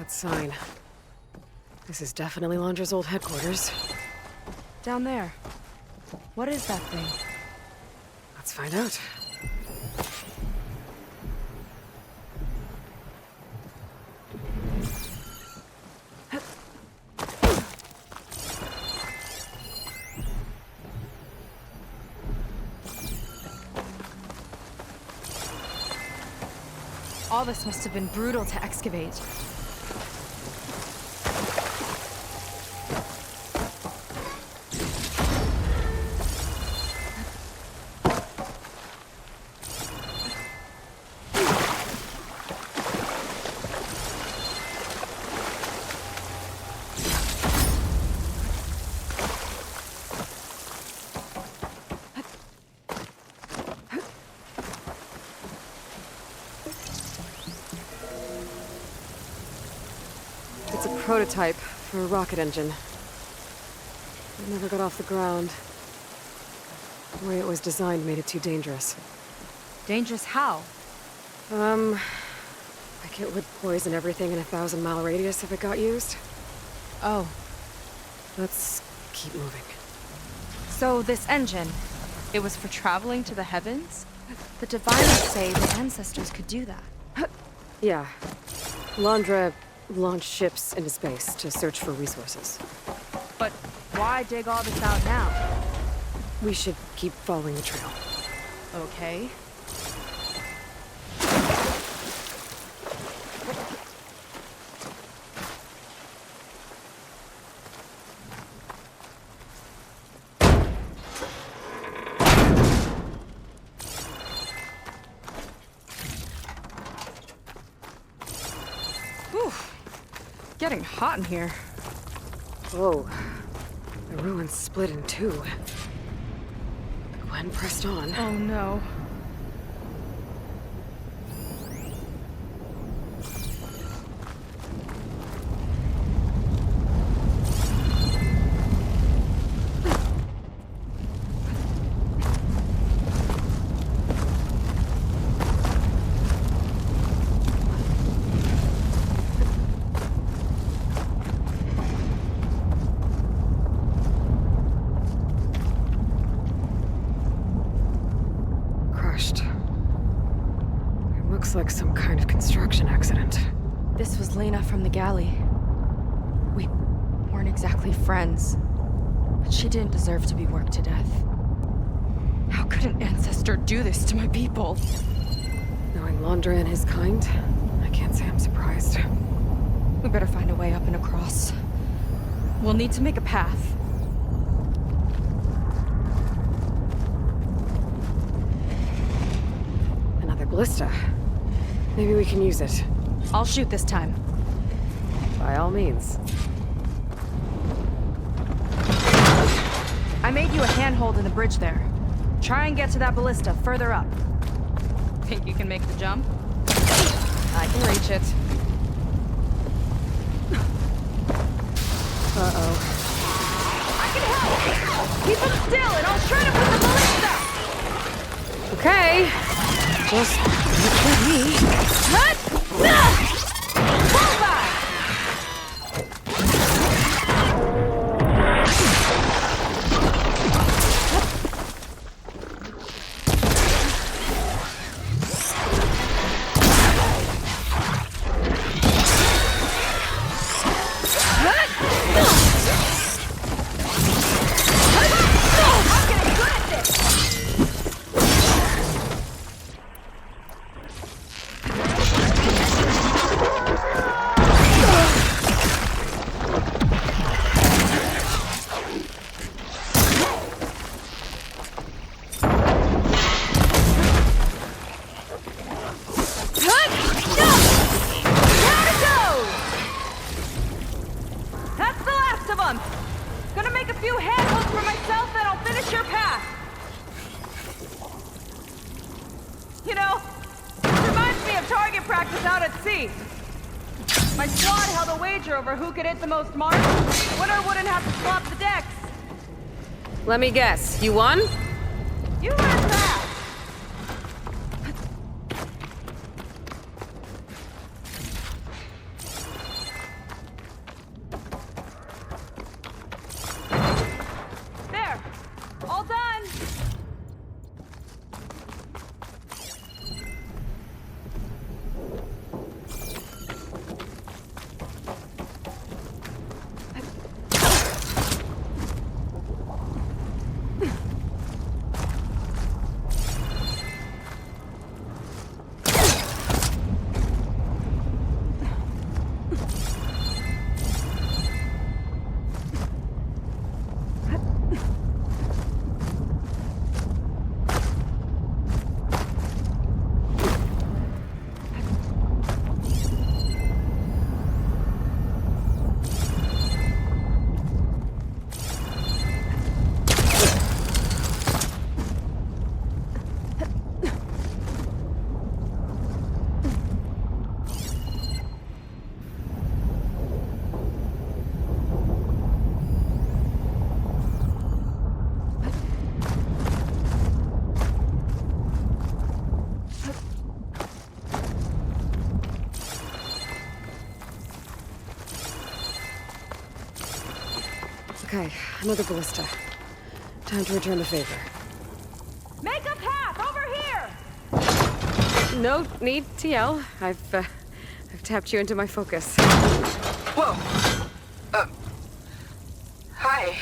That sign. This is definitely Londra's old headquarters. Down there. What is that thing? Let's find out. All this must have been brutal to excavate. It's a prototype for a rocket engine. It never got off the ground. The way it was designed made it too dangerous. Dangerous how? Like it would poison everything in a 1,000-mile radius if it got used. Oh, Let's keep moving. so this engine, it was for traveling to the heavens? The diviners say the ancestors could do that. Yeah. Londra launched ships into space to search for resources. But why dig all this out now? We should keep following the trail. Okay. Whew. Getting hot in here. Whoa. The ruins split in two. Gwen pressed on. Oh no. Crushed. It looks like some kind of construction accident. This was Lena from the galley. We weren't exactly friends, but she didn't deserve to be worked to death. How could an ancestor do this to my people? Knowing Londra and his kind, I can't say I'm surprised. We better find a way up and across. We'll need to make a path. Another ballista. Maybe we can use it. I'll shoot this time. By all means. I made you a handhold in the bridge there. Try and get to that ballista further up. Think you can make the jump? I can reach it. Uh-oh. I can help! Keep him still and I'll try to put the ballista! Okay. Just look me. Bullseye! I'm getting good at this! Down it goes! That's the last of them! Gonna make a few handholds for myself, then I'll finish your path. You know, it reminds me of target practice out at sea. My squad held a wager over who could hit the most marks. Winner wouldn't have to swap the decks. Let me guess. You won? You learned that. Okay, another ballista. Time to return the favor. Make a path over here! No need to yell. I've tapped you into my focus. Whoa. Hi.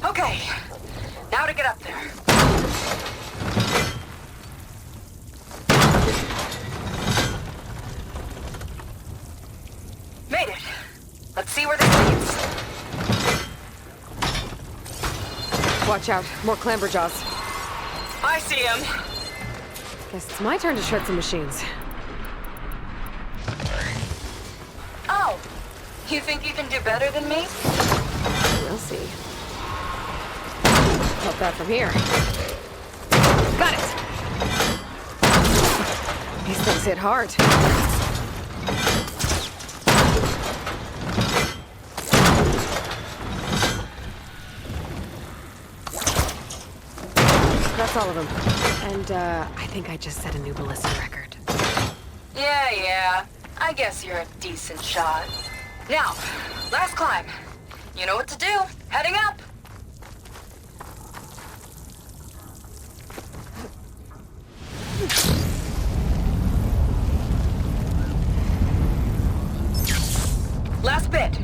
Okay. Now to get up there. Made it. Let's see where this leads. Watch out, more clamberjaws. I see him. Guess it's my turn to shred some machines. Oh, you think you can do better than me? We'll see. Help that from here. Got it! These things hit hard. That's all of them. And, I think I just set a new ballista record. Yeah. I guess you're a decent shot. Now, last climb. You know what to do. Heading up. Last bit.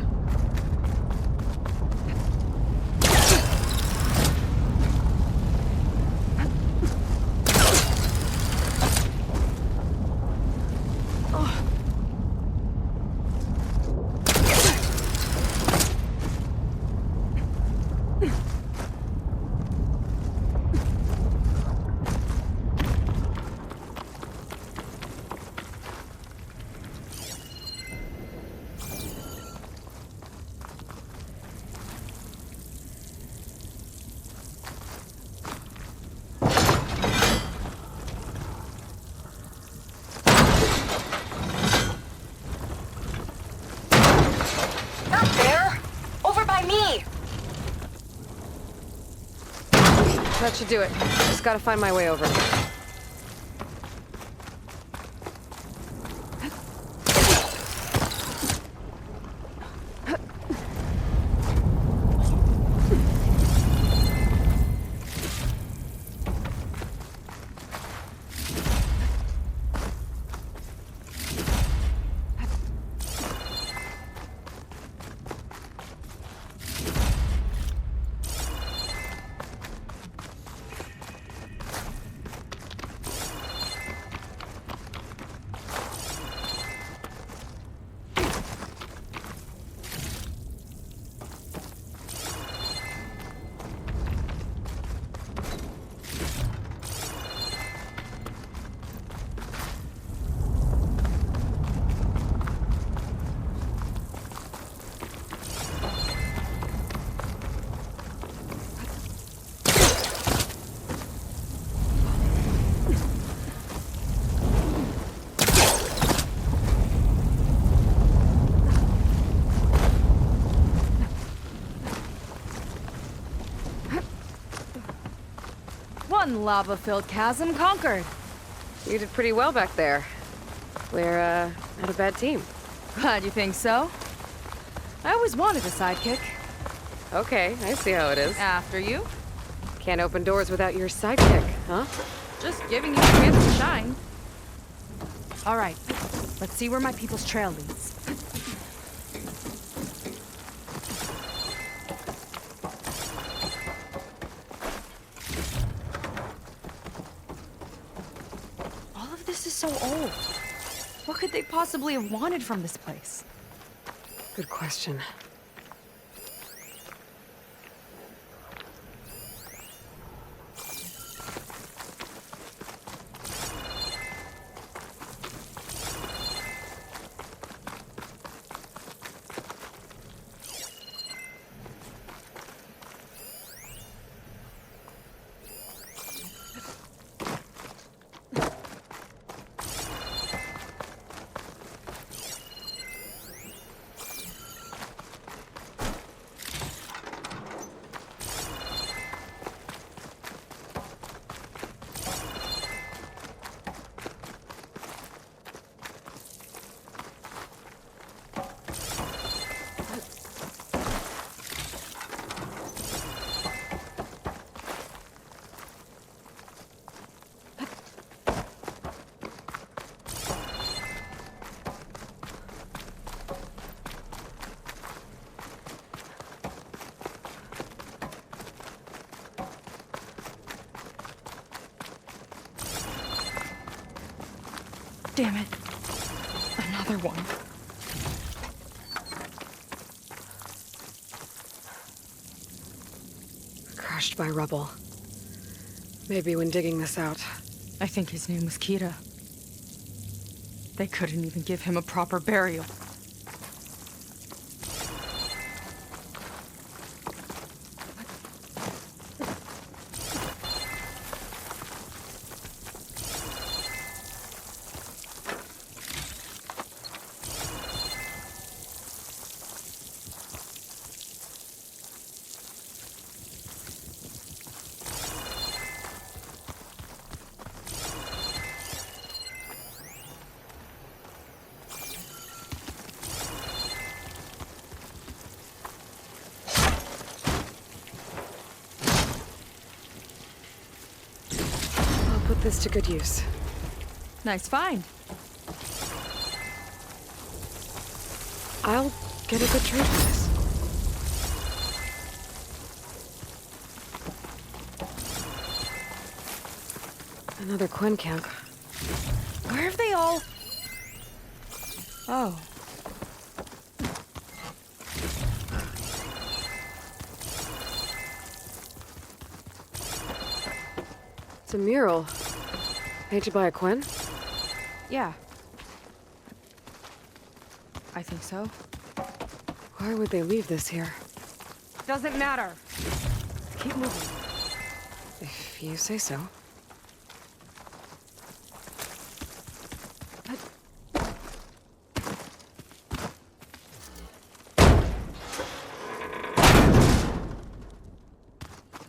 That should do it. Just gotta find my way over. One lava-filled chasm conquered. You did pretty well back there. We're, not a bad team. Glad you think so. I always wanted a sidekick. Okay, I see how it is. After you. Can't open doors without your sidekick, huh? Just giving you a chance to shine. All right, let's see where my people's trail leads. All of this is so old. What could they possibly have wanted from this place? Good question. Damn it. Another one. Crushed by rubble. Maybe when digging this out. I think his name was Kira. They couldn't even give him a proper burial. Put this to good use. Nice find. I'll get a good trade for this. Another Quinn camp. Where have they all... Oh. It's a mural. Painted by a Quinn? Yeah. I think so. Why would they leave this here? Doesn't matter. Keep moving. If you say so.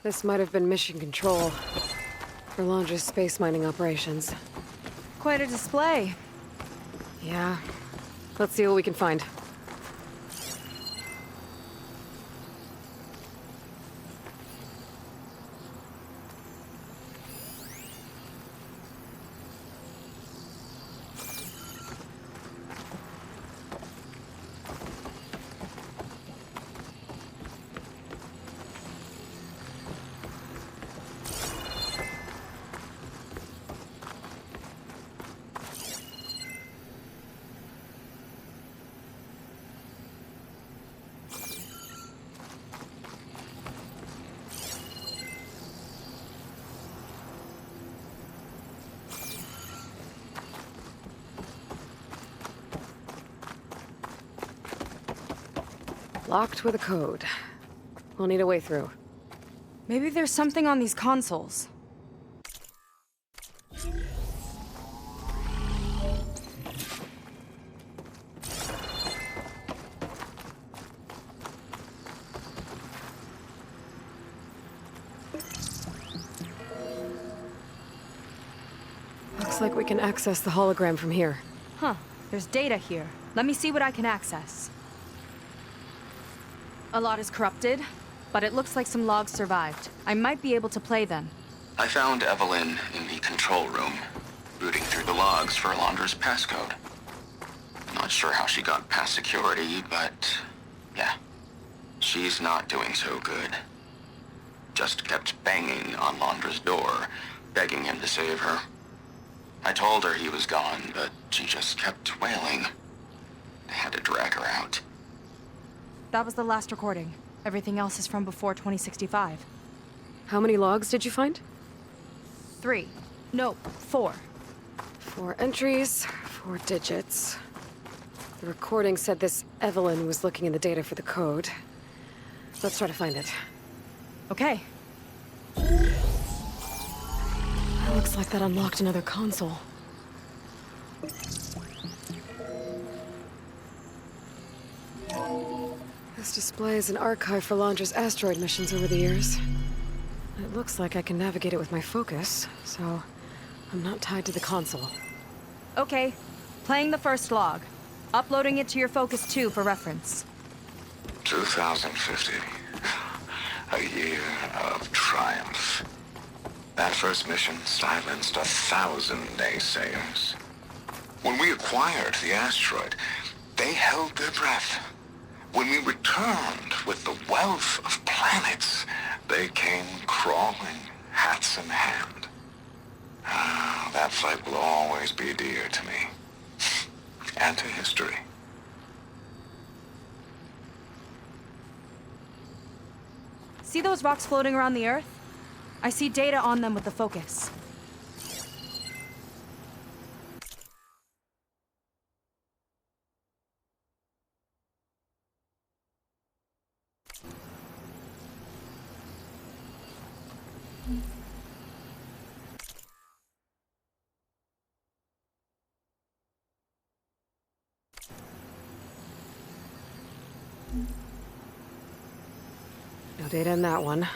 This might have been mission control for Londra's space mining operations. Quite a display. Yeah. Let's see what we can find. Locked with a code. We'll need a way through. Maybe there's something on these consoles. Looks like we can access the hologram from here. Huh. There's data here. Let me see what I can access. A lot is corrupted, but it looks like some logs survived. I might be able to play them. I found Evelyn in the control room, rooting through the logs for Alondra's passcode. Not sure how she got past security, but yeah, she's not doing so good. Just kept banging on Londra's door, begging him to save her. I told her he was gone, but she just kept wailing. I had to drag her out. That was the last recording. Everything else is from before 2065. How many logs did you find? 3. No, 4. 4 entries, 4 digits. The recording said this Evelyn was looking in the data for the code. Let's try to find it. Okay. It looks like that unlocked another console. This display is an archive for Londra's asteroid missions over the years. It looks like I can navigate it with my focus, so I'm not tied to the console. Okay. Playing the first log. Uploading it to your Focus 2 for reference. 2050. A year of triumph. That first mission silenced 1,000 naysayers. When we acquired the asteroid, they held their breath. When we returned with the wealth of planets, they came crawling, hats in hand. Ah, That fight will always be dear to me. And to history. See those rocks floating around the Earth? I see data on them with the focus. No data in that one.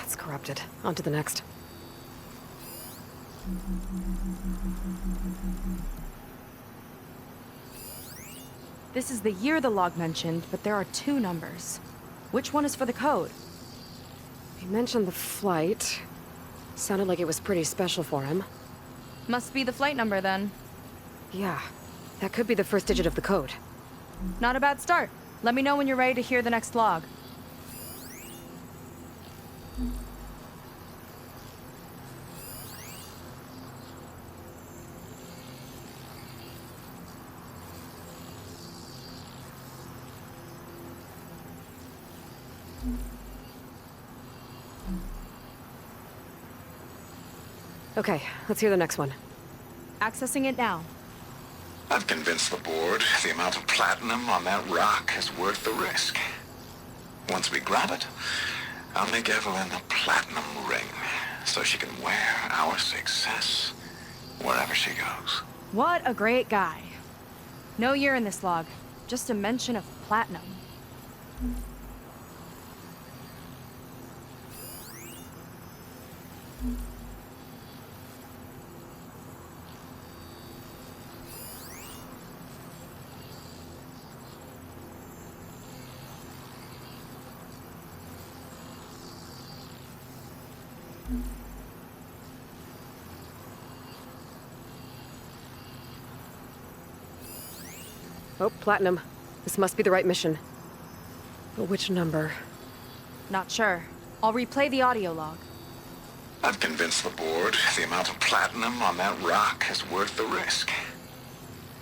It's corrupted. On to the next. This is the year the log mentioned, but there are 2 numbers. Which one is for the code? He mentioned the flight. Sounded like it was pretty special for him. Must be the flight number then. Yeah, that could be the first digit of the code. Not a bad start. Let me know when you're ready to hear the next log. Okay, let's hear the next one. Accessing it now. I've convinced the board the amount of platinum on that rock is worth the risk. Once we grab it, I'll make Evelyn a platinum ring so she can wear our success wherever she goes. What a great guy. No year in this log, just a mention of platinum. Oh, platinum. This must be the right mission. But which number? Not sure. I'll replay the audio log. I've convinced the board the amount of platinum on that rock is worth the risk.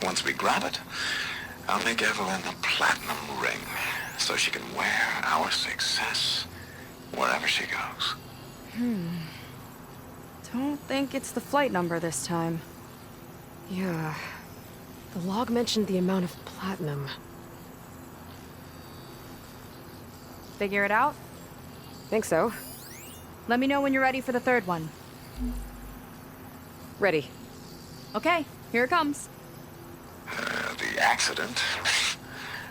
Once we grab it, I'll make Evelyn a platinum ring so she can wear our success wherever she goes. Don't think it's the flight number this time. Yeah. The log mentioned the amount of platinum. Figure it out? Think so. Let me know when you're ready for the third one. Ready. Okay, here it comes. The accident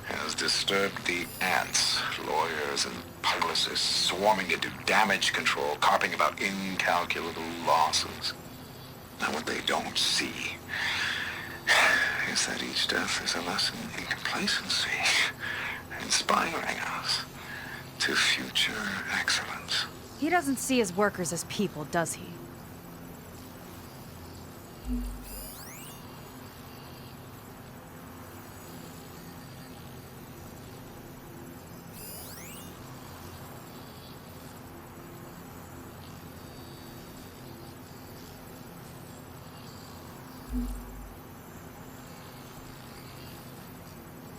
has disturbed the ants, lawyers and publicists swarming to do damage control, carping about incalculable losses. Now what they don't see is that each death is a lesson in complacency, inspiring us to future excellence. He doesn't see his workers as people, does he?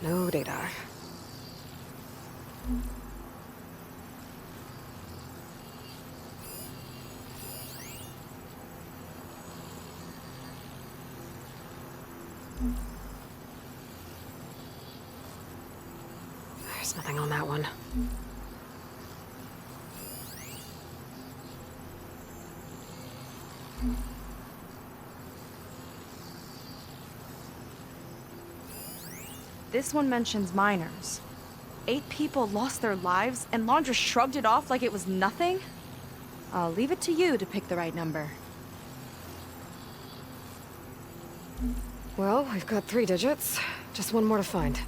No data. There's nothing on that one. This one mentions miners. 8 people lost their lives, and Laundra shrugged it off like it was nothing? I'll leave it to you to pick the right number. Well, we've got 3 digits. Just one more to find.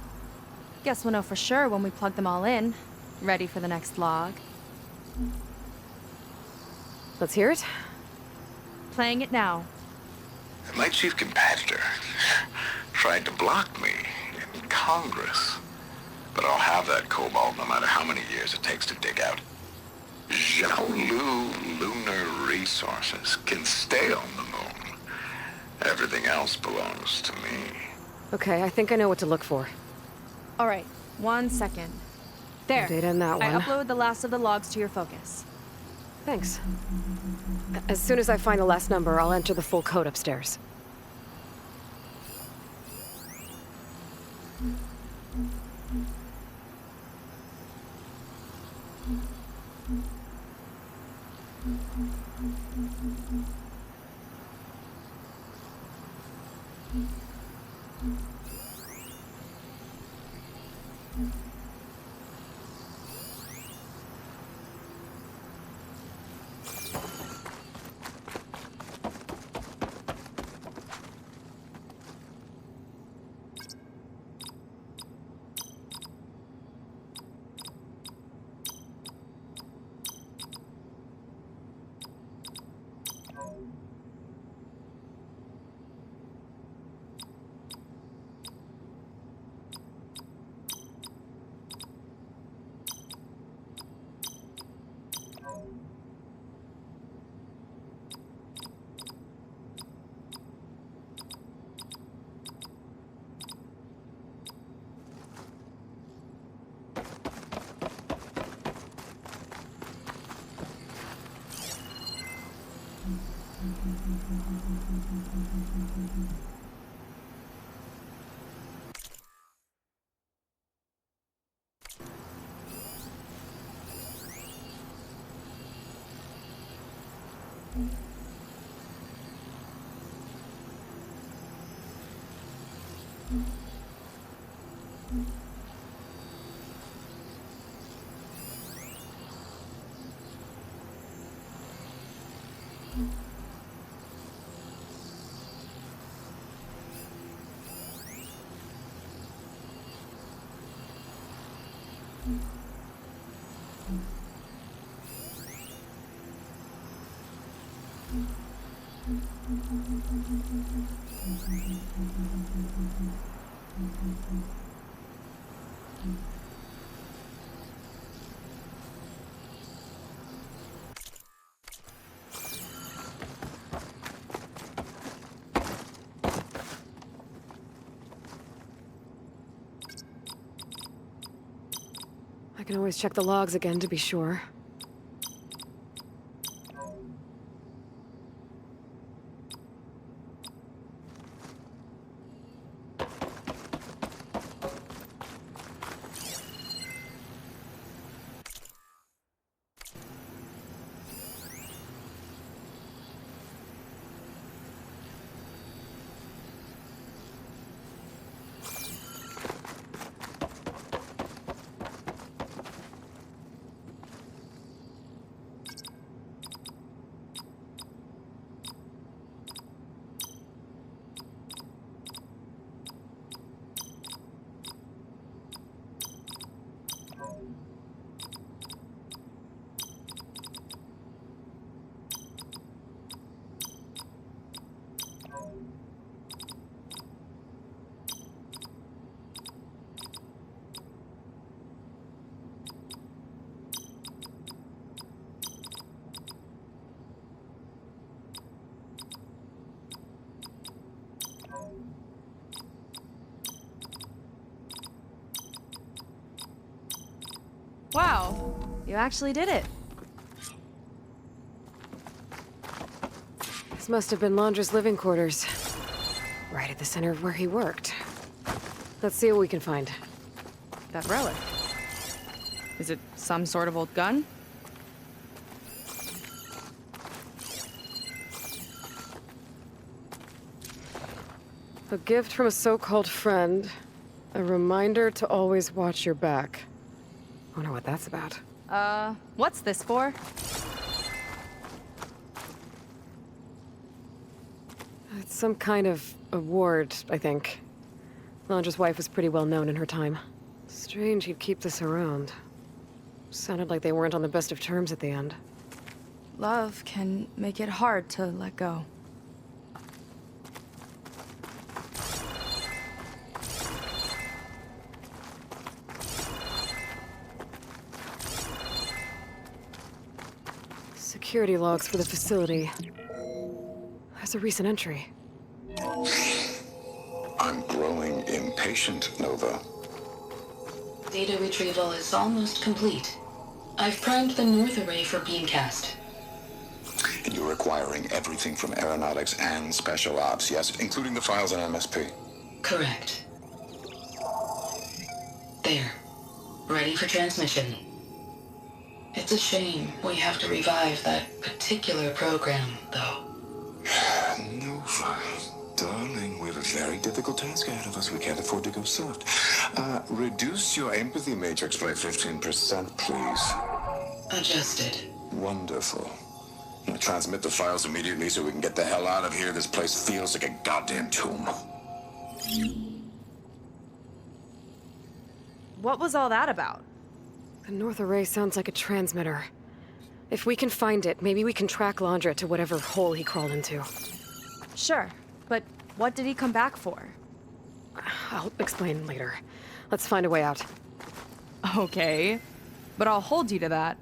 Guess we'll know for sure when we plug them all in. Ready for the next log. Let's hear it. Playing it now. My chief competitor tried to block me in Congress. But I'll have that cobalt no matter how many years it takes to dig out. Xiaolu lunar resources can stay on the moon. Everything else belongs to me. Okay, I think I know what to look for. All right, 1 second. There. No data in that I one. upload the last of the logs to your focus. Thanks. As soon as I find the last number, I'll enter the full code upstairs. I can always check the logs again to be sure. Wow, you actually did it. This must have been Londra's living quarters. Right at the center of where he worked. Let's see what we can find. That relic. Is it some sort of old gun? A gift from a so-called friend. A reminder to always watch your back. I wonder what that's about. What's this for? It's some kind of award, I think. Londra's wife was pretty well known in her time. Strange he'd keep this around. Sounded like they weren't on the best of terms at the end. Love can make it hard to let go. Security logs for the facility. There's a recent entry. I'm growing impatient, Nova. Data retrieval is almost complete. I've primed the north array for beamcast. And you're acquiring everything from aeronautics and special ops, yes? Including the files on MSP. Correct. There. Ready for transmission. It's a shame we have to revive that particular program, though. Nova, darling, we have a very difficult task ahead of us. We can't afford to go soft. Reduce your empathy matrix by 15%, please. Adjusted. Wonderful. Now transmit the files immediately so we can get the hell out of here. This place feels like a goddamn tomb. What was all that about? The north array sounds like a transmitter. If we can find it, maybe we can track Londra to whatever hole he crawled into. Sure, but what did he come back for? I'll explain later. Let's find a way out. Okay, but I'll hold you to that.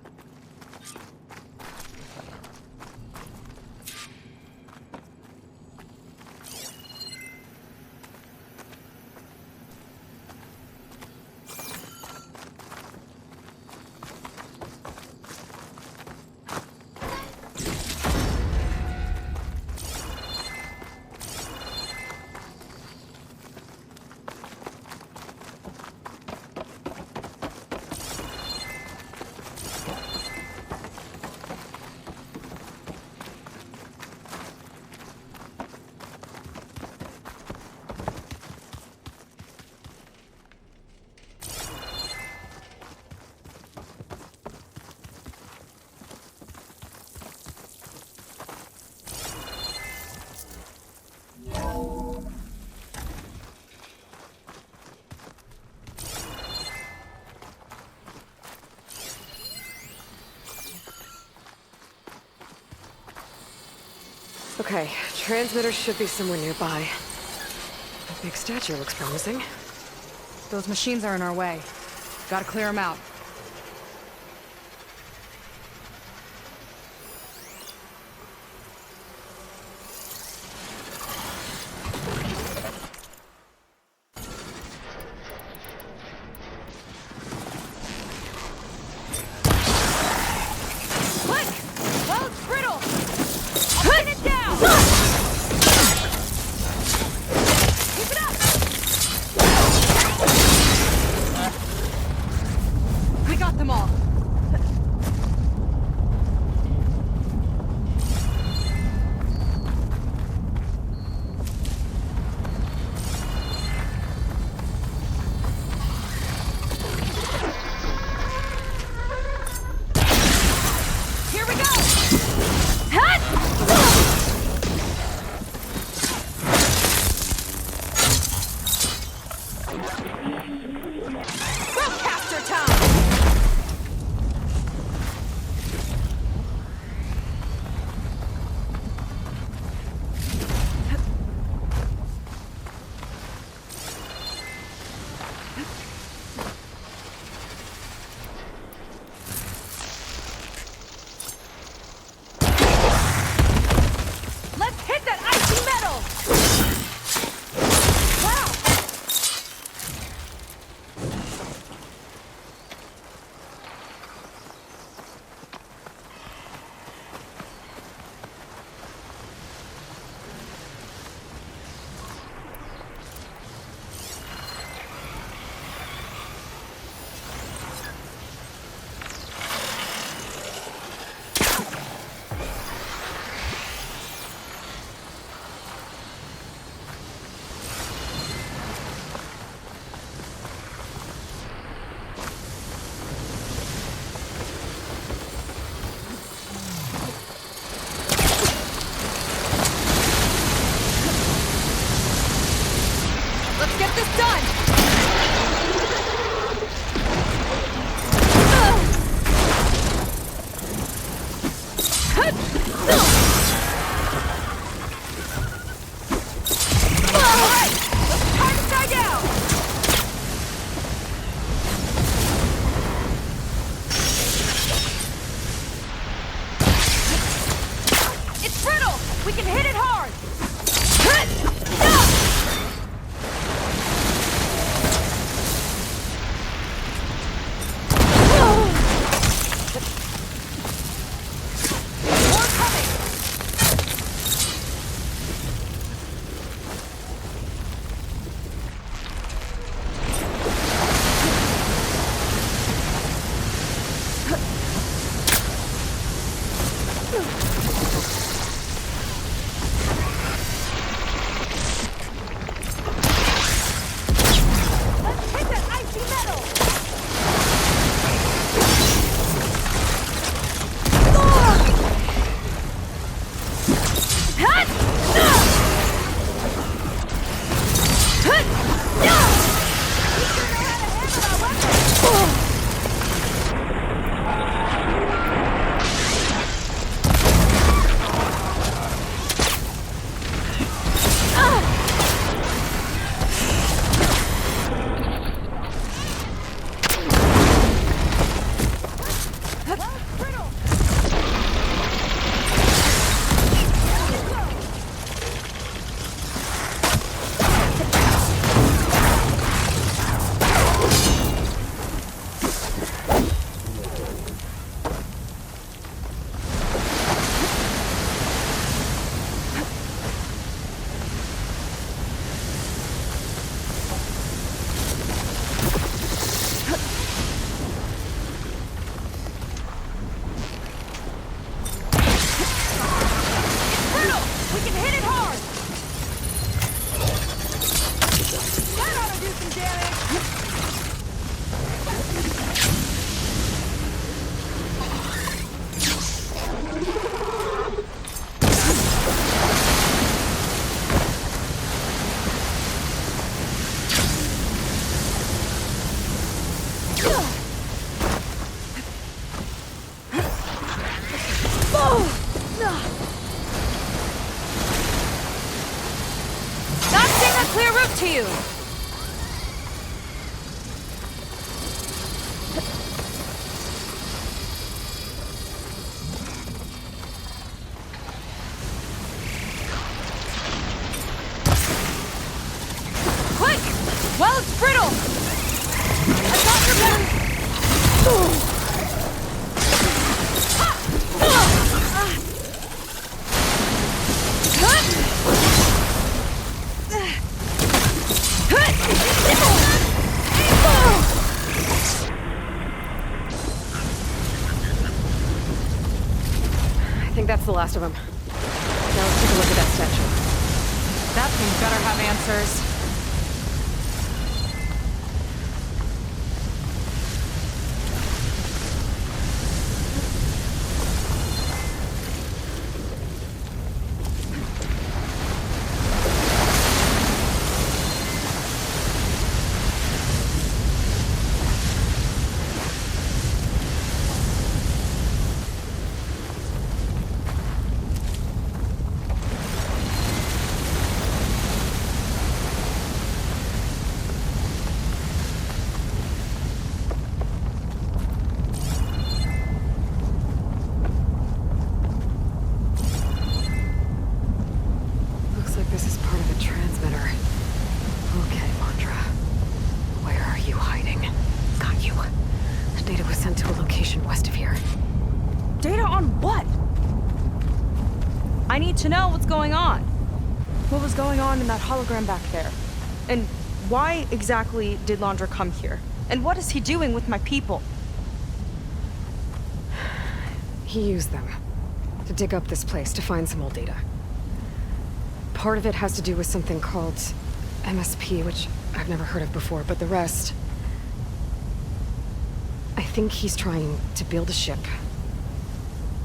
Okay, transmitter should be somewhere nearby. That big statue looks promising. Those machines are in our way. Gotta clear them out. clear route to you! Quick! Well, it's brittle! I got your back! I think that's the last of them. Now let's take a look at that statue. That thing better have answers. Looks like this is part of a transmitter. Okay, Landra. Where are you hiding? Got you. Data was sent to a location west of here. Data on what? I need to know what's going on. What was going on in that hologram back there? And why exactly did Landra come here? And what is he doing with my people? He used them to dig up this place to find some old data. Part of it has to do with something called MSP, which I've never heard of before, but the rest... I think he's trying to build a ship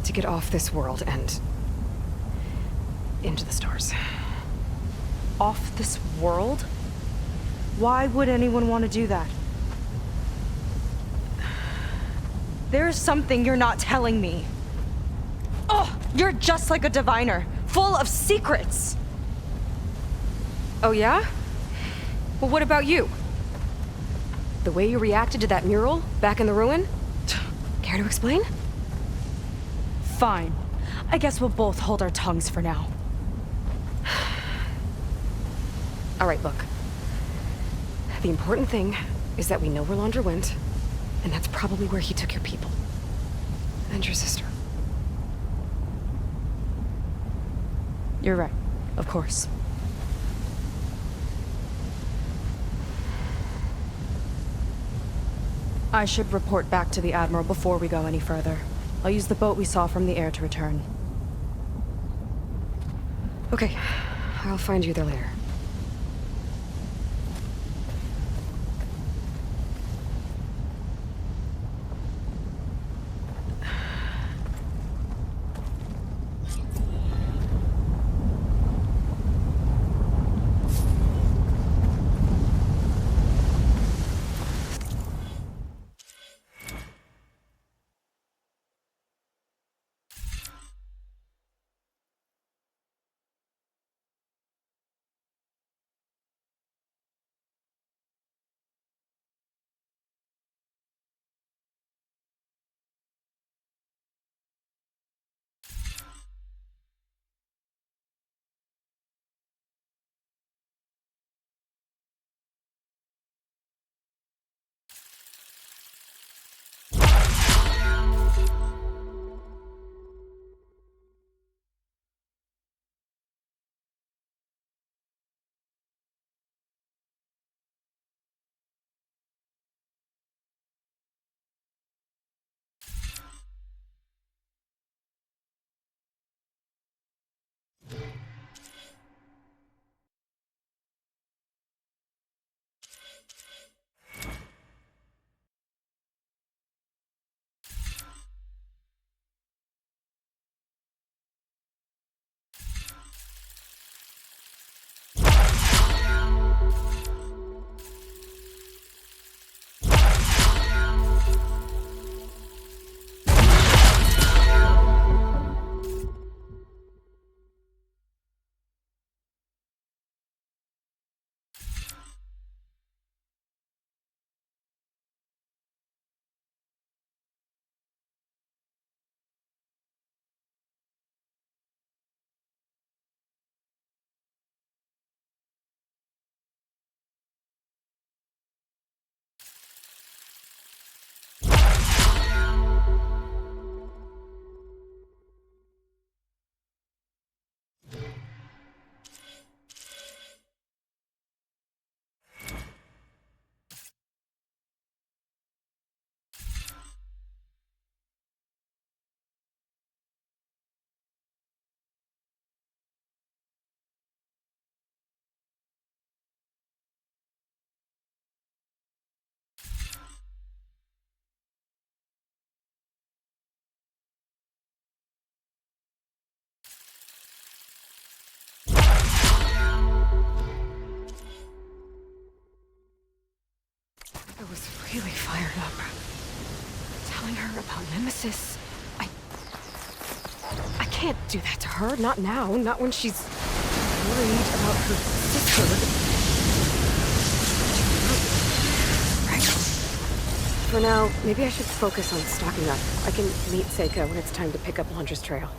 to get off this world and into the stars. Off this world? Why would anyone want to do that? There's something you're not telling me. Oh, you're just like a diviner, full of secrets. Oh yeah? Well, what about you? The way you reacted to that mural back in the ruin? Care to explain? Fine. I guess we'll both hold our tongues for now. All right, look. The important thing is that we know where Landra went, and that's probably where he took your people. And your sister. You're right. Of course. I should report back to the Admiral before we go any further. I'll use the boat we saw from the air to return. Okay. I'll find you there later. really fired up. Telling her about Nemesis. I can't do that to her. Not now. Not when she's worried about her sister. Right. For now, maybe I should focus on stocking up. I can meet Seika when it's time to pick up Londra's trail.